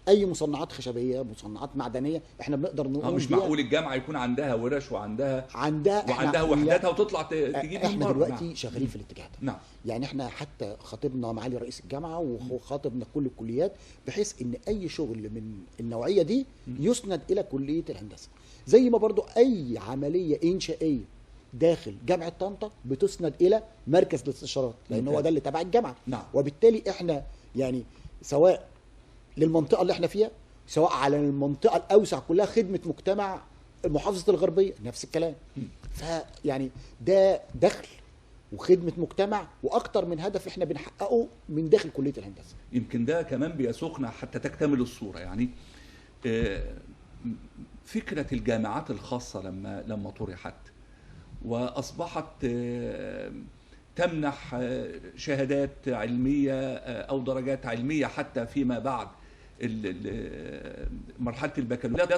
B: اي مصنعات خشبيه، مصنعات معدنيه، احنا بنقدر نقوم
A: مش
B: بيها.
A: معقول الجامعه يكون عندها ورش وعندها
B: عندها
A: وحداتها وتطلع تجيب
B: احنا
A: من
B: دلوقتي
A: نعم.
B: شغالين في الاتجاه ده.
A: نعم.
B: يعني احنا حتى خاطبنا معالي رئيس الجامعه وخاطبنا كل الكليات، بحيث ان اي شغل من النوعيه دي يسند الى كليه الهندسه. زي ما برضو اي عمليه انشائيه داخل جامعه طنطا بتسند الى مركز الاستشارات، لان هو ده اللي تبع الجامعه.
A: نعم.
B: وبالتالي احنا يعني سواء للمنطقه اللي احنا فيها، سواء على المنطقه الاوسع كلها، خدمه مجتمع محافظه الغربيه نفس الكلام. فيعني ده دخل وخدمه مجتمع، واكتر من هدف احنا بنحققه من داخل كليه الهندسه.
A: يمكن ده كمان بيسوقنا حتى تكتمل الصوره. يعني فكره الجامعات الخاصه لما طرحت واصبحت تمنح شهادات علميه او درجات علميه حتى فيما بعد مرحله البكالوريوس، لا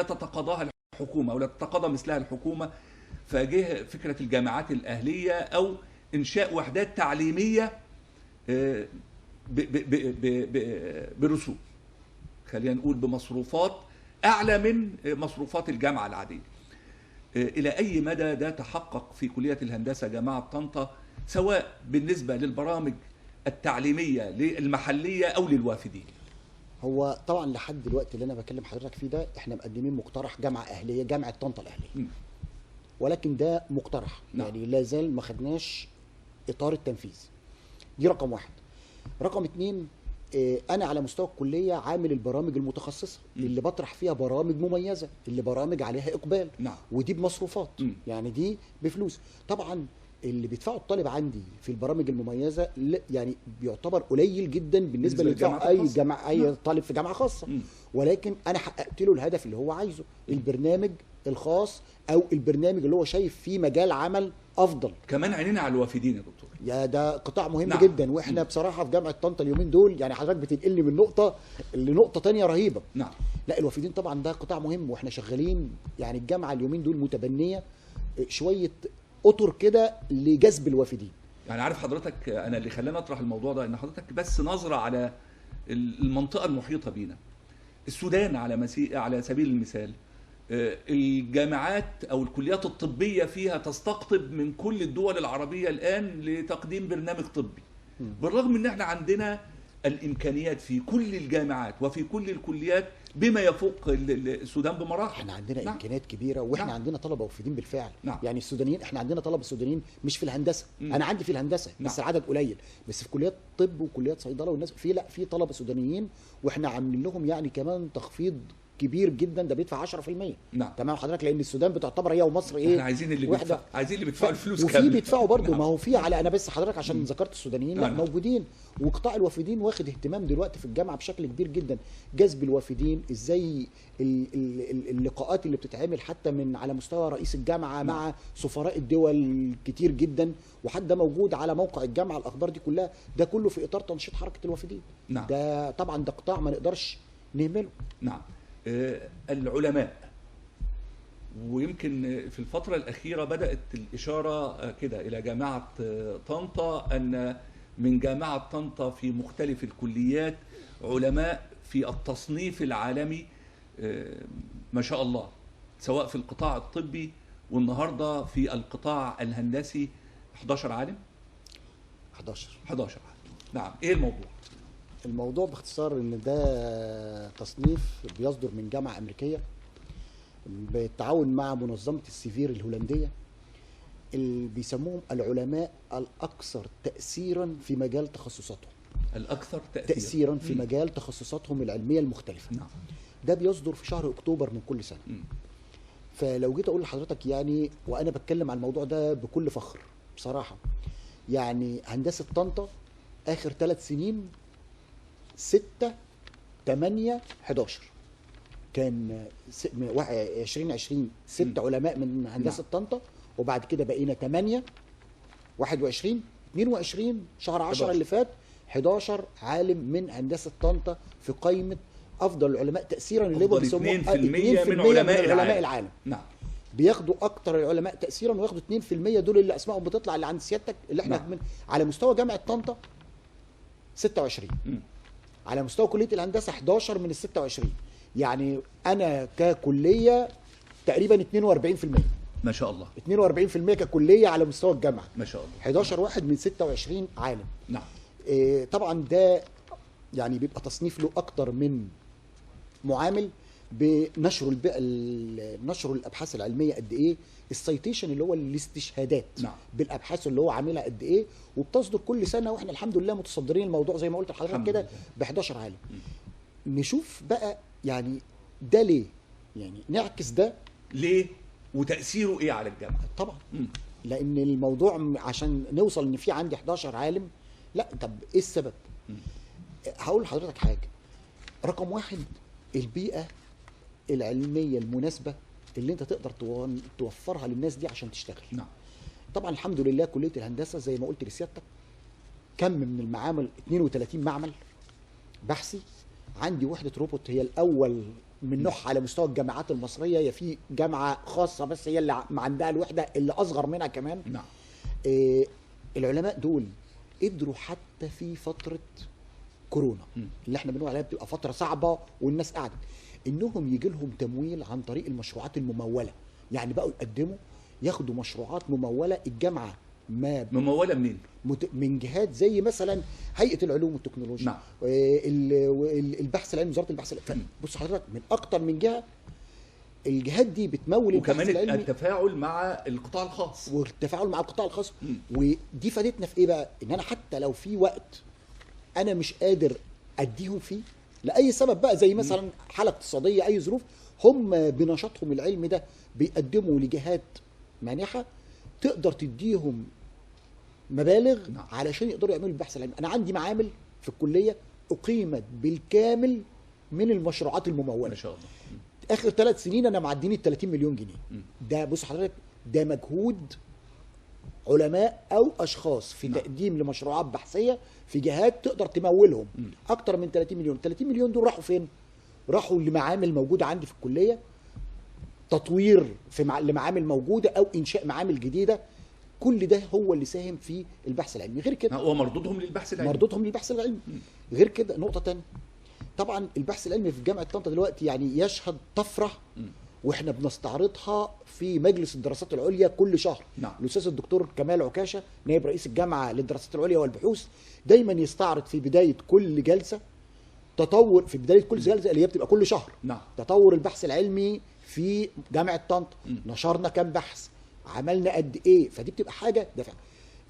A: تتقاضاها الحكومه ولا تتقاضى مثلها الحكومه. فجه فكره الجامعات الاهليه او انشاء وحدات تعليميه برسوم، خلينا نقول بمصروفات اعلى من مصروفات الجامعه العاديه. الى اي مدى ده تحقق في كليه الهندسه جامعه طنطا، سواء بالنسبه للبرامج التعليميه للمحليه او للوافدين؟
B: هو طبعا لحد دلوقتي اللي انا بكلم حضرتك فيه ده احنا مقدمين مقترح جامعه اهليه، جامعه طنطا الاهليه. ولكن ده مقترح.
A: نعم.
B: يعني لا زال ما خدناش اطار التنفيذ. دي رقم واحد. رقم اتنين، انا على مستوى الكليه عامل البرامج المتخصصه اللي بطرح فيها برامج مميزه، اللي برامج عليها اقبال.
A: نعم.
B: ودي بمصروفات. يعني دي بفلوس. طبعا اللي بيدفعه الطالب عندي في البرامج المميزه يعني بيعتبر قليل جدا بالنسبه اللي بيدفعه اي طالب في جامعه خاصه. ولكن انا حققت له الهدف اللي هو عايزه، البرنامج الخاص او البرنامج اللي هو شايف فيه مجال عمل افضل.
A: كمان عينينا على الوافدين يا دكتور.
B: يا ده قطاع مهم.
A: نعم.
B: جدا. واحنا بصراحه في جامعه طنطا اليومين دول، يعني حضرتك بتنقلني من نقطه لنقطه تانية رهيبه.
A: نعم.
B: لا الوافدين طبعا ده قطاع مهم، واحنا شغالين. يعني الجامعه اليومين دول متبنيه شويه اطر كده لجذب الوافدين.
A: يعني عارف حضرتك، انا اللي خلاني اطرح الموضوع ده ان حضرتك بس نظره على المنطقه المحيطه بينا. السودان على سبيل المثال، الجامعات او الكليات الطبيه فيها تستقطب من كل الدول العربيه الان لتقديم برنامج طبي، بالرغم ان احنا عندنا الامكانيات في كل الجامعات وفي كل الكليات بما يفوق السودان بمراحل.
B: احنا عندنا
A: نعم.
B: امكانيات كبيره، واحنا
A: نعم.
B: عندنا طلبه وافدين بالفعل.
A: نعم.
B: يعني السودانيين، احنا عندنا طلبه سودانيين مش في الهندسه. انا عندي في الهندسه بس
A: نعم.
B: العدد قليل، بس في كليات طب وكليات صيدله والناس في طلبه سودانيين، واحنا عاملين لهم يعني كمان تخفيض كبير جدا، ده بيدفع 10%.
A: نعم.
B: تمام حضرتك، لان السودان بتعتبر هي ومصر ايه،
A: احنا عايزين اللي بيدفعوا الفلوس
B: وفي
A: كامل.
B: بيدفعوا برضه.
A: نعم.
B: ما هو في على، انا بس حضرتك عشان ذكرت السودانيين، لا
A: نعم.
B: موجودين. وقطاع الوافدين واخد اهتمام دلوقتي في الجامعه بشكل كبير جدا. جذب الوافدين ازاي، اللقاءات اللي بتتعمل حتى من على مستوى رئيس الجامعه مع سفراء الدول كتير جدا، وحتى موجود على موقع الجامعه الاخبار دي كلها. ده كله في اطار تنشيط حركه الوافدين.
A: نعم.
B: ده طبعا ده قطاع ما نقدرش نهمله.
A: نعم. العلماء، ويمكن في الفترة الأخيرة بدأت الإشارة كده إلى جامعة طنطا، أن من جامعة طنطا في مختلف الكليات علماء في التصنيف العالمي ما شاء الله، سواء في القطاع الطبي والنهاردة في القطاع الهندسي. 11 عالم.
B: 11
A: عالم. نعم. إيه الموضوع؟
B: الموضوع باختصار ان ده تصنيف بيصدر من جامعه امريكيه بالتعاون مع منظمه السيفير الهولنديه. اللي بيسموهم العلماء الاكثر تاثيرا في مجال تخصصاتهم.
A: الاكثر
B: تاثيرا في مجال تخصصاتهم العلميه المختلفه.
A: نعم.
B: ده بيصدر في شهر اكتوبر من كل سنه. فلو جيت اقول لحضرتك يعني، وانا بتكلم عن الموضوع ده بكل فخر بصراحه، يعني هندسه طنطا اخر 3 سنين 6 8 11 كان 2020 6 علماء من هندسه طنطا، وبعد كده بقينا 8 21 22 شهر 10 اللي فات 11 عالم من هندسه طنطا في قائمه افضل العلماء تاثيرا اللي هم بيسموهم
A: 2% من علماء العالم. نعم.
B: بياخدوا اكتر العلماء تاثيرا وياخدوا 2% دول اللي اسمائهم بتطلع اللي عند سيادتك اللي احنا
A: نعم.
B: من على مستوى جامعه طنطا 26 على مستوى كليه الهندسه 11 من ال 26. يعني انا ككليه تقريبا 42%.
A: ما شاء الله.
B: 42% ككليه على مستوى الجامعه.
A: ما شاء الله.
B: 11 واحد من 26 عالم.
A: نعم.
B: طبعا ده يعني بيبقى تصنيف له اكتر من معامل بنشر نشر الابحاث العلميه قد ايه، السيتيشن اللي هو الاستشهادات
A: نعم.
B: بالابحاث اللي هو عاملها قد ايه، وبتصدر كل سنه، واحنا الحمد لله متصدرين الموضوع زي ما قلت لحضرتك كده ب 11 عالم. نشوف بقى يعني ده ليه، يعني نعكس ده
A: ليه وتاثيره ايه على الجامعه.
B: طبعا لان الموضوع عشان نوصل ان في عندي 11 عالم، لا طب ايه السبب؟ هقول لحضرتك حاجه. رقم واحد، البيئه العلميه المناسبه اللي انت تقدر توفرها للناس دي عشان تشتغل.
A: نعم.
B: طبعا الحمد لله كليه الهندسه زي ما قلت لسيادتك كم من المعامل 32 معمل بحثي. عندي وحده روبوت هي الاول من نوعها على مستوى الجامعات المصريه، هي في جامعه خاصه بس هي اللي عندها الوحده اللي اصغر منها كمان.
A: نعم.
B: العلماء دول قدروا حتى في فتره كورونا اللي احنا بنقول عليها بتبقى فتره صعبه والناس قعدت، انهم يجي لهم تمويل عن طريق المشروعات المموله. يعني بقوا يقدموا ياخدوا مشروعات مموله. الجامعه ما
A: مموله منين؟
B: من جهات زي مثلا هيئه العلوم والتكنولوجيا.
A: نعم.
B: البحث العلمي، وزاره البحث العلمي. بص حضرتك من اكتر من جهه الجهات دي بتمول البحث العلمي،
A: وكمان التفاعل مع القطاع الخاص.
B: والتفاعل مع القطاع الخاص. ودي فادتنا في ايه بقى؟ ان انا حتى لو في وقت انا مش قادر اديهم فيه لاي سبب بقى، زي مثلا حاله اقتصاديه، اي ظروف، هم بنشاطهم العلمي ده بيقدموا لجهات مانحه تقدر تديهم مبالغ علشان يقدروا يعملوا البحث العلمي. انا عندي معامل في الكليه اقيمت بالكامل من المشروعات المموله.
A: ما شاء الله.
B: اخر 3 سنين انا معديين ال 30 مليون جنيه. ده بص حضرتك، ده مجهود علماء او اشخاص في تقديم لمشروعات بحثيه في جهات تقدر تمولهم. اكتر من 30 مليون. 30 مليون دول راحوا فين؟ راحوا لمعامل موجوده عندي في الكليه، تطوير في لمعامل موجوده او انشاء معامل جديده. كل ده هو اللي ساهم في البحث العلمي. غير كده
A: هو مردودهم للبحث العلمي.
B: مردودهم للبحث العلمي. غير كده نقطه ثانيه، طبعا البحث العلمي في جامعه طنطا دلوقتي يعني يشهد طفره، واحنا بنستعرضها في مجلس الدراسات العليا كل شهر.
A: نعم.
B: الاستاذ الدكتور كمال عكاشه نائب رئيس الجامعه للدراسات العليا والبحوث دايما يستعرض في بدايه كل جلسه تطور، في بدايه كل جلسه اللي هي بتبقى كل شهر.
A: نعم.
B: تطور البحث العلمي في جامعه طنطا، نشرنا كام بحث، عملنا قد ايه. فدي بتبقى حاجه دافعه.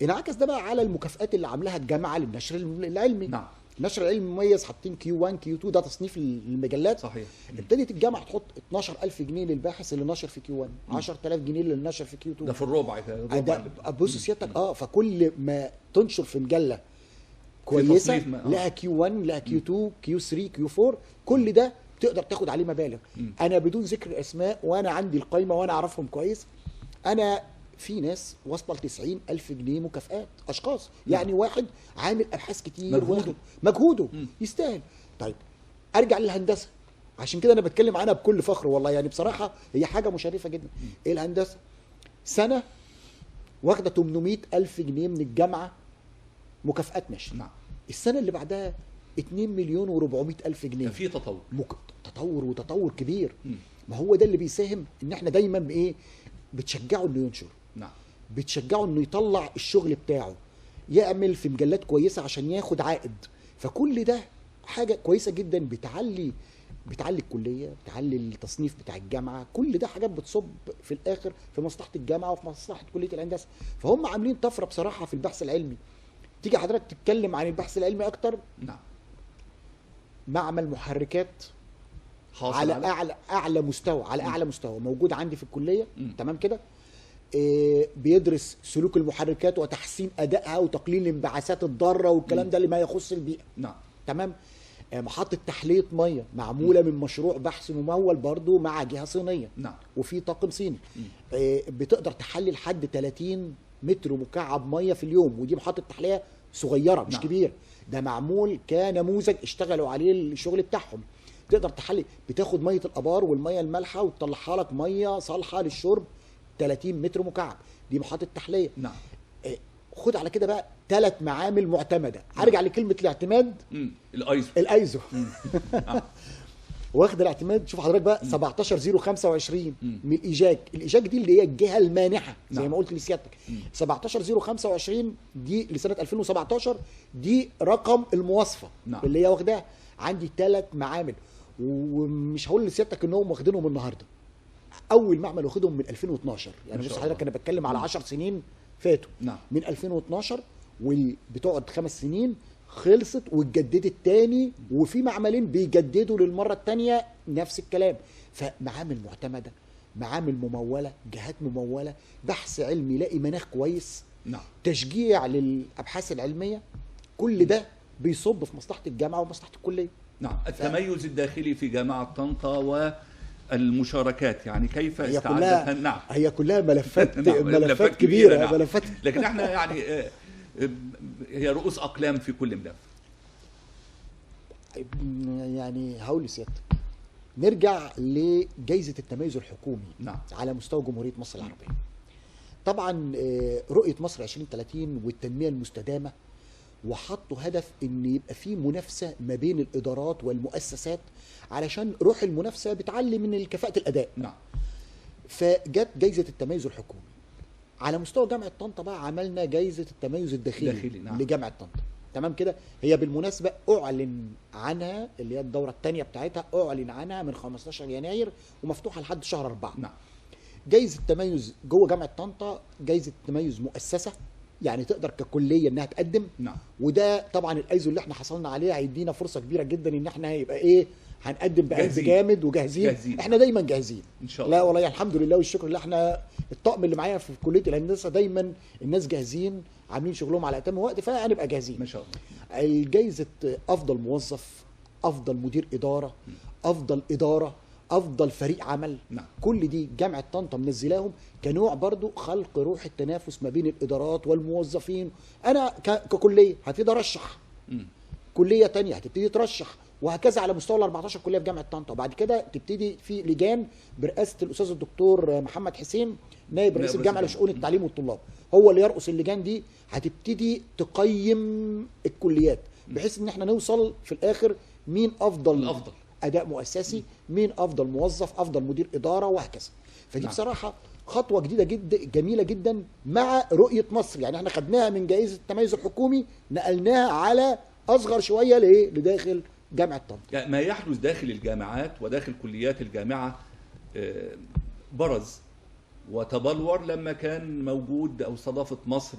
B: انعكس ده بقى على المكافآت اللي عاملاها الجامعه للنشر العلمي.
A: نعم.
B: النشر العلمي مميز، حاطين Q1 Q2 ده تصنيف المجلات.
A: صحيح.
B: ابتدت الجامعه تحط 12000 جنيه للباحث اللي نشر في Q1، 10000 جنيه للنشر في Q2.
A: ده في الربع
B: ده بص سيادتك فكل ما تنشر في مجله كويسه لها Q1 لها Q2 Q3 Q4 كل ده تقدر تاخد عليه مبالغ. انا بدون ذكر اسماء وانا عندي القايمه وانا اعرفهم كويس، انا في ناس واصله ل 90,000 جنيه مكافآت، اشخاص يعني واحد عامل ابحاث كتير مجهوده يستاهل. طيب ارجع للهندسه، عشان كده انا بتكلم عنها بكل فخر والله، يعني بصراحه هي حاجه مشرفه جدا. الهندسه سنه واخده 800,000 جنيه من الجامعه مكافآت نشر.
A: نعم.
B: السنه اللي بعدها 2,400,000 جنيه.
A: في تطور.
B: تطور وتطور كبير. ما هو ده اللي بيساهم ان احنا دايما بايه؟ بتشجعه انه ينشر.
A: نعم.
B: بتشجعه انه يطلع الشغل بتاعه، يعمل في مجلات كويسه عشان ياخد عائد. فكل ده حاجه كويسه جدا بتعلي بتعلي الكليه، بتعلي التصنيف بتاع الجامعه، كل ده حاجات بتصب في الاخر في مصلحه الجامعه وفي مصلحه كليه الهندسه. فهم عاملين طفره بصراحه في البحث العلمي. تيجي حضرتك تتكلم عن البحث العلمي اكتر،
A: نعم.
B: معمل محركات
A: حاصل
B: على اعلى مستوى، على اعلى مستوى موجود عندي في الكليه. تمام كده. بيدرس سلوك المحركات وتحسين ادائها وتقليل الانبعاثات الضاره والكلام ده لما يخص البيئه.
A: نعم.
B: تمام. محطه تحليه ميه معموله من مشروع بحث ممول برضو مع جهه صينيه.
A: نعم.
B: وفي طاقم صيني. بتقدر تحلي لحد 30 متر مكعب ميه في اليوم، ودي محطه تحليه صغيره مش
A: نعم.
B: كبيره، ده معمول كنموذج اشتغلوا عليه الشغل بتاعهم. تقدر تحلي، بتاخد ميه الابار والميه المالحه وتطلعها لك ميه صالحه للشرب 30 متر مكعب، دي محطه تحليه.
A: نعم.
B: خد على كده بقى 3 معامل معتمده. هرجع لكلمه الاعتماد.
A: الايزو.
B: الايزو واخد الاعتماد. شوف حضرتك بقى 17025 من الايجاج. الايجاج دي اللي هي الجهه المانحه زي
A: نعم.
B: ما قلت لسيادتك. 17025 دي لسنه 2017 دي رقم المواصفه.
A: نعم.
B: اللي هي واخداها. عندي 3 معامل، ومش هقول لسيادتك انهم واخدينهم النهارده، اول معمل واخدهم من 2012. يعني بص حضرتك انا بتكلم على 10 سنين فاتوا.
A: نعم.
B: من 2012 وبتقعد 5 سنين خلصت واتجددت تاني، وفي معملين بيجددوا للمره الثانيه نفس الكلام. فمعامل معتمده، معامل مموله، جهات مموله، بحث علمي لاقي مناخ كويس.
A: نعم.
B: تشجيع للابحاث العلميه، كل ده بيصب في مصلحه الجامعه ومصلحه الكليه.
A: نعم. التميز الداخلي في جامعه طنطا والمشاركات، يعني كيف استعدتها؟ نعم.
B: هي كلها ملفات
A: نعم.
B: ملفات كبيره.
A: نعم.
B: ملفات
A: لكن احنا يعني هي رؤوس اقلام في كل ملف.
B: يعني هقول لسيادتك نرجع لجائزه التميز الحكومي.
A: نعم.
B: على مستوى جمهوريه مصر العربيه. طبعا رؤيه مصر 2030 والتنميه المستدامه، وحطوا هدف ان يبقى في منافسه ما بين الادارات والمؤسسات، علشان روح المنافسه بتعلي من كفاءه الاداء.
A: نعم.
B: فجت جائزه التميز الحكومي. على مستوى جامعه طنطا بقى عملنا جائزه التميز الداخلي.
A: نعم.
B: لجامعه طنطا. تمام كده. هي بالمناسبه اعلن عنها، اللي هي الدوره الثانيه بتاعتها اعلن عنها من 15 يناير ومفتوحه لحد شهر 4.
A: نعم.
B: جائزه التميز جوه جامعه طنطا جائزه التميز مؤسسه، يعني تقدر ككليه انها تقدم.
A: نعم.
B: وده طبعا الايزو اللي احنا حصلنا عليه هيدينا فرصه كبيره جدا ان احنا يبقى ايه، هنقدم بقلب جامد وجاهزين. احنا دايما جاهزين
A: ان شاء الله.
B: لا والله الحمد لله والشكر لله. احنا الطقم اللي معايا في كليه الهندسه دايما الناس جاهزين، عاملين شغلهم على اتم وقت، فهنبقى جاهزين
A: ما شاء الله.
B: الجائزه افضل موظف، افضل مدير اداره، افضل اداره، افضل فريق عمل.
A: نعم.
B: كل دي جامعه طنطا منزلاهم كنوع برضو خلق روح التنافس ما بين الادارات والموظفين. انا ككليه هبتدي ارشح، كليه تانية هتبتدي ترشح، وهكذا على مستوى ال 14 كليه في جامعه طنطا. وبعد كده تبتدي في لجان برئاسه الاستاذ الدكتور محمد حسين نائب رئيس الجامعه لشؤون التعليم والطلاب، هو اللي يرأس اللجان دي. هتبتدي تقيم الكليات بحيث ان احنا نوصل في الاخر مين افضل اداء مؤسسي، مين افضل موظف، افضل مدير اداره، وهكذا. فدي بصراحه خطوه جديده جدا جميله جدا مع رؤيه مصر. يعني احنا خدناها من جائزه التميز الحكومي نقلناها على اصغر شويه لداخل جامعه طنطا.
A: يعني ما يحدث داخل الجامعات وداخل كليات الجامعه برز وتبلور لما كان موجود او استضافت مصر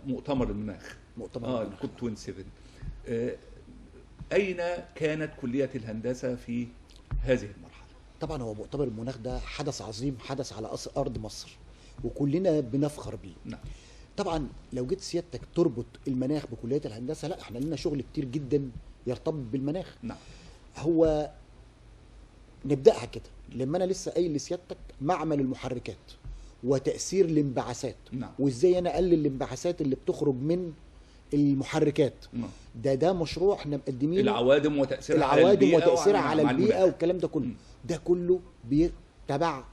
A: مؤتمر المناخ، الكوب 27. اين كانت كليه الهندسه في هذه المرحله؟
B: طبعا هو مؤتمر المناخ ده حدث عظيم، حدث على ارض مصر وكلنا بنفخر بيه.
A: نعم.
B: طبعا لو جيت سيادتك تربط المناخ بكليه الهندسه، لا احنا لنا شغل كتير جدا يرتبط بالمناخ.
A: نعم.
B: هو نبداها كده لما انا لسه قايل لسيادتك معمل المحركات وتاثير الانبعاثات.
A: نعم.
B: وازاي انا اقلل الانبعاثات اللي بتخرج من المحركات.
A: نعم.
B: ده مشروع احنا مقدمينه،
A: العوادم وتاثيرها على البيئه
B: والكلام ده كله. ده كله تبع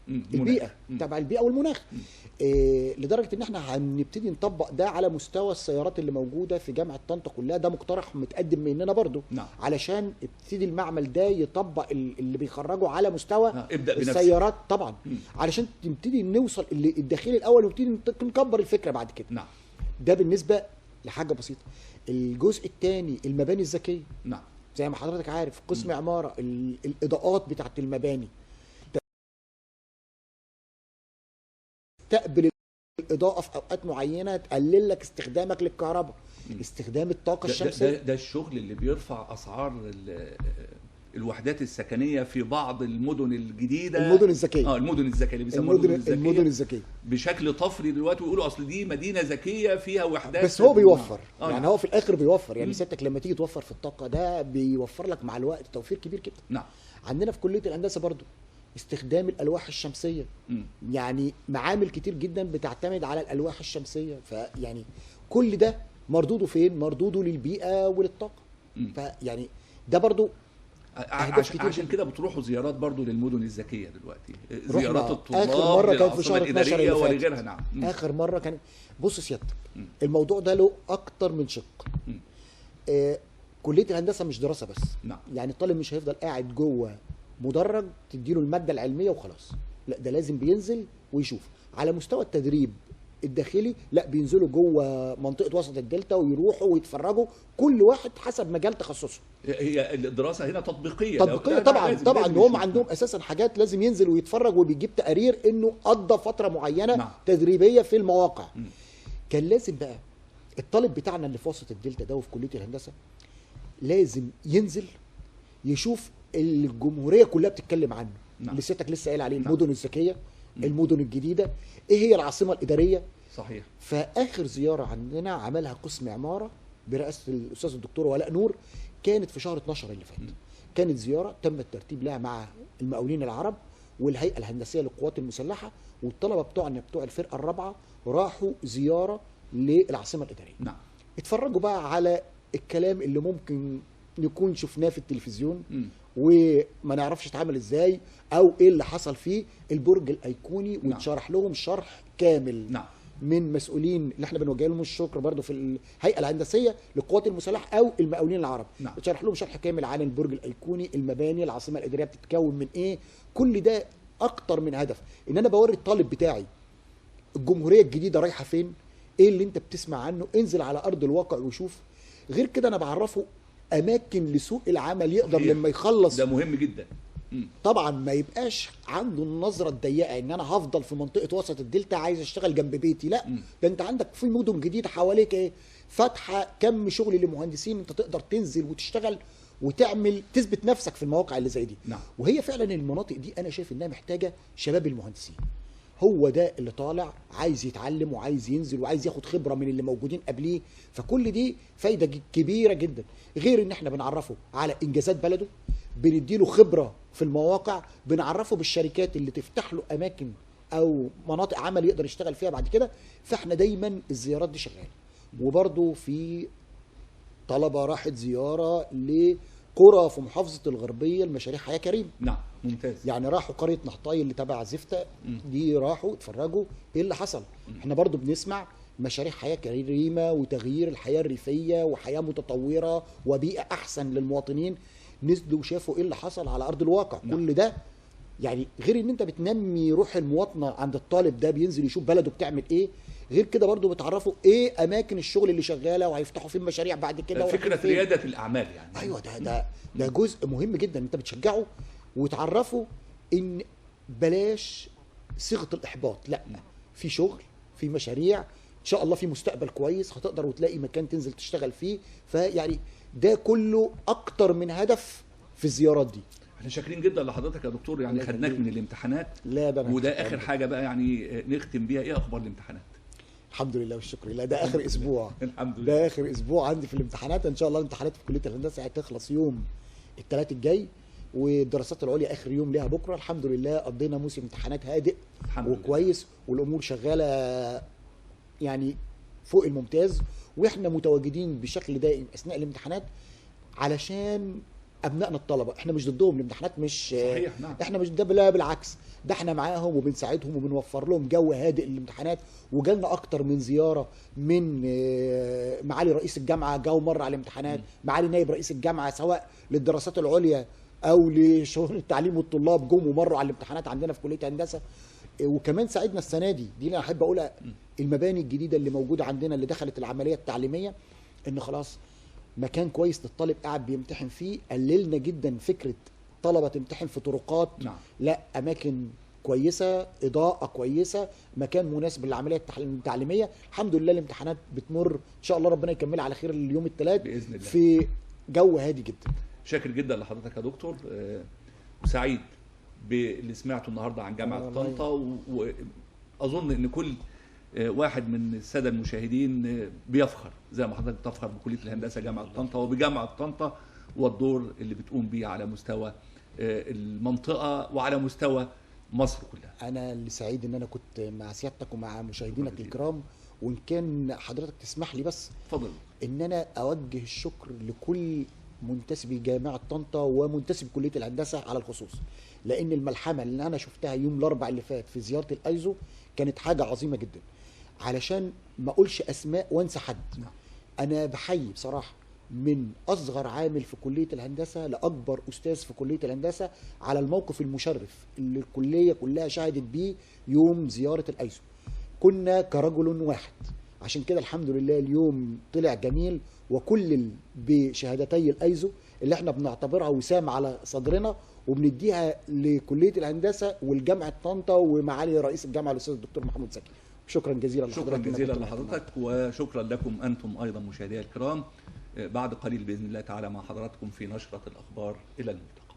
B: البيئه، تبع البيئه والمناخ. لدرجه ان احنا هنبتدي نطبق ده على مستوى السيارات اللي موجوده في جامعه طنطا كلها. ده مقترح متقدم مننا برضو.
A: نعم.
B: علشان يبتدي المعمل ده يطبق اللي بيخرجوا على مستوى
A: ابدأ
B: السيارات طبعا. علشان نبتدي نوصل الداخلي الاول ونبتدي نكبر الفكره بعد كده.
A: نعم.
B: ده بالنسبه لحاجه بسيطه. الجزء الثاني المباني الذكيه.
A: نعم.
B: زي ما حضرتك عارف قسم عماره الاضاءات بتاعت المباني تستقبل الاضاءه في اوقات معينه تقلل لك استخدامك للكهرباء، استخدام الطاقه الشمسيه.
A: ده الشغل اللي بيرفع اسعار الوحدات السكنيه في بعض المدن الجديده،
B: المدن الذكيه.
A: المدن الذكيه اللي بيسموها
B: المدن الذكيه
A: بشكل طفري دلوقتي، ويقولوا اصل دي مدينه ذكيه فيها وحدات.
B: بس هو بيوفر يعني هو في الاخر بيوفر يعني سيادتك لما تيجي توفر في الطاقه ده بيوفر لك مع الوقت توفير كبير جدا.
A: نعم.
B: عندنا في كليه الهندسه برضو استخدام الالواح الشمسيه، يعني معامل كتير جدا بتعتمد على الالواح الشمسيه، فيعني كل ده مردوده فين؟ مردوده للبيئه وللطاقه. فيعني ده برضو
A: عشان كده بتروحوا زيارات برضو للمدن الذكيه دلوقتي، زيارات الطلاب
B: اخر مره كانت في شهر 12 اللي فات
A: ولغيرها. نعم.
B: اخر مره كانت. بص سيادتك الموضوع ده له اكتر من شق. كليه الهندسه مش دراسه بس.
A: نعم.
B: يعني الطالب مش هيفضل قاعد جوه مدرج تديله الماده العلميه وخلاص، لا ده لازم بينزل ويشوف على مستوى التدريب الداخلي، لا بينزلوا جوه منطقه وسط الدلتا ويروحوا ويتفرجوا كل واحد حسب مجال تخصصه.
A: هي الدراسه هنا تطبيقيه
B: طبعا هم عندهم اساسا حاجات لازم ينزل ويتفرج وبيجيب تقارير انه قضى فتره معينه. نعم. تدريبيه في المواقع. كان لازم بقى الطالب بتاعنا اللي في وسط الدلتا ده وفي كليه الهندسه لازم ينزل يشوف الجمهوريه كلها بتتكلم عنه. نعم. اللي سيادتك لسه قايل عليه. نعم. المدن الذكيه، المدن الجديده، ايه هي العاصمه الاداريه.
A: صحيح.
B: فاخر زياره عندنا عملها قسم عماره برئاسه الاستاذ الدكتور ولاء نور، كانت في شهر 12 اللي فات. كانت زياره تم الترتيب لها مع المقاولين العرب والهيئه الهندسيه للقوات المسلحه، والطلبه بتوعنا بتوع الفرقه الرابعه راحوا زياره للعاصمه الاداريه.
A: نعم.
B: اتفرجوا بقى على الكلام اللي ممكن نكون شفناه في التلفزيون وما نعرفش اتعمل ازاي او ايه اللي حصل فيه. البرج الايقوني. نعم. واتشرح لهم شرح كامل.
A: نعم.
B: من مسؤولين اللي احنا بنوجه لهم الشكر برضو في الهيئه الهندسيه للقوات المسلحه او المقاولين العرب.
A: نعم.
B: اتشرح لهم شرح كامل عن البرج الايقوني، المباني، العاصمه الاداريه بتتكون من ايه. كل ده اكتر من هدف ان انا بوري الطالب بتاعي الجمهوريه الجديده رايحه فين، ايه اللي انت بتسمع عنه، انزل على ارض الواقع وشوف. غير كده انا بعرفه اماكن لسوق العمل يقدر لما يخلص.
A: ده مهم جدا.
B: طبعا ما يبقاش عنده النظره الضيقه ان انا هفضل في منطقه وسط الدلتا عايز اشتغل جنب بيتي، لا. ده انت عندك في مدن جديده حواليك ايه فاتحه كم شغل لمهندسين، انت تقدر تنزل وتشتغل وتعمل تثبت نفسك في المواقع اللي زي دي.
A: نعم.
B: وهي فعلا المناطق دي انا شايف انها محتاجه شباب المهندسين. هو ده اللي طالع عايز يتعلم وعايز ينزل وعايز ياخد خبره من اللي موجودين قبليه، فكل دي فايده كبيره جدا. غير ان احنا بنعرفه على انجازات بلده، بنديله خبره في المواقع، بنعرفه بالشركات اللي تفتح له اماكن او مناطق عمل يقدر يشتغل فيها بعد كده. فاحنا دايما الزيارات دي شغاله. وبرده في طلبه راحت زياره لقرى في محافظه الغربيه لمشاريع حياه كريم.
A: نعم. ممتاز.
B: يعني راحوا قريه نحطاي اللي تبع زفته دي، راحوا اتفرجوا ايه اللي حصل. احنا برضو بنسمع مشاريع حياه كريمه وتغيير الحياه الريفيه وحياه متطوره وبيئه احسن للمواطنين، نزلوا وشافوا ايه اللي حصل على ارض الواقع. نعم. كل ده يعني غير ان انت بتنمي روح المواطنه عند الطالب ده، بينزل يشوف بلده بتعمل ايه. غير كده برضو بتعرفوا ايه اماكن الشغل اللي شغاله وهيفتحوا فين مشاريع بعد كده.
A: فكره رياده الاعمال يعني.
B: ايوه ده جزء مهم جدا. انت بتشجعه وتعرفه ان بلاش صيغه الاحباط، لا في شغل، في مشاريع، ان شاء الله في مستقبل كويس هتقدر وتلاقي مكان تنزل تشتغل فيه. فيعني ده كله اكتر من هدف في الزيارات دي.
A: احنا شاكرين جدا لحضرتك يا دكتور، يعني خدناك من الامتحانات.
B: لا ده
A: وده اخر حاجه بقى يعني نختم بيها، ايه اخبار الامتحانات؟
B: الحمد لله والشكر لله. ده اخر اسبوع.
A: الحمد لله.
B: ده اخر اسبوع عندي في الامتحانات. ان شاء الله الامتحانات في كليه الهندسه هتخلص يوم الثلاث الجاي، والدراسات العليا اخر يوم ليها بكره. الحمد لله قضينا موسم امتحانات هادئ وكويس، والامور شغاله يعني فوق الممتاز. واحنا متواجدين بشكل دائم اثناء الامتحانات علشان ابنائنا الطلبه. احنا مش ضدهم، الامتحانات مش
A: صحيح. نعم.
B: احنا مش ده، لا بالعكس، ده احنا معاهم وبنساعدهم وبنوفر لهم جو هادئ للامتحانات. وجالنا اكتر من زياره من معالي رئيس الجامعه، جو مره على الامتحانات، معالي نائب رئيس الجامعه سواء للدراسات العليا او لشؤون التعليم والطلاب جم ومروا على الامتحانات عندنا في كليه هندسه. وكمان ساعدنا السنه دي انا احب اقولها، المباني الجديده اللي موجوده عندنا اللي دخلت العمليه التعليميه، ان خلاص مكان كويس للطالب قاعد بيمتحن فيه، قللنا جدا فكره طلبه تمتحن في طرقات.
A: نعم.
B: لا، اماكن كويسه، اضاءه كويسه، مكان مناسب للعمليه التعليميه. الحمد لله الامتحانات بتمر ان شاء الله، ربنا يكملها على خير اليوم الثلاث
A: بإذن الله.
B: في جو هادي جدا.
A: شاكر جدا لحضرتك يا دكتور، وسعيد باللي سمعته النهارده عن جامعه طنطا، واظن ان كل واحد من الساده المشاهدين بيفخر زي ما حضرتك بتفخر بكليه الهندسه جامعه طنطا وبجامعه طنطا، والدور اللي بتقوم بيه على مستوى المنطقه وعلى مستوى مصر كلها.
B: انا اللي سعيد ان انا كنت مع سيادتك ومع مشاهدينك الكرام، وان كان حضرتك تسمح لي بس
A: اتفضل.
B: ان انا اوجه الشكر لكل منتسبي جامعه طنطا ومنتسبي كليه الهندسه على الخصوص، لان الملحمه اللي انا شفتها يوم الاربعاء اللي فات في زياره الايزو كانت حاجه عظيمه جدا. علشان ما اقولش اسماء وانسى حد، انا بحيي بصراحه من اصغر عامل في كليه الهندسه لاكبر استاذ في كليه الهندسه على الموقف المشرف اللي الكليه كلها شهدت بيه يوم زياره الايزو. كنا كرجل واحد، عشان كده الحمد لله اليوم طلع جميل، وكل بشهادتي الايزو اللي احنا بنعتبرها وسام على صدرنا وبنديها لكليه الهندسه والجامعه طنطا ومعالي رئيس الجامعه الاستاذ الدكتور محمود زكي. شكرا جزيلا لحضرتك.
A: شكرا جزيلا لحضرتك، وشكرا لكم انتم ايضا مشاهدينا الكرام. بعد قليل باذن الله تعالى مع حضراتكم في نشره الاخبار. الى الملتقى.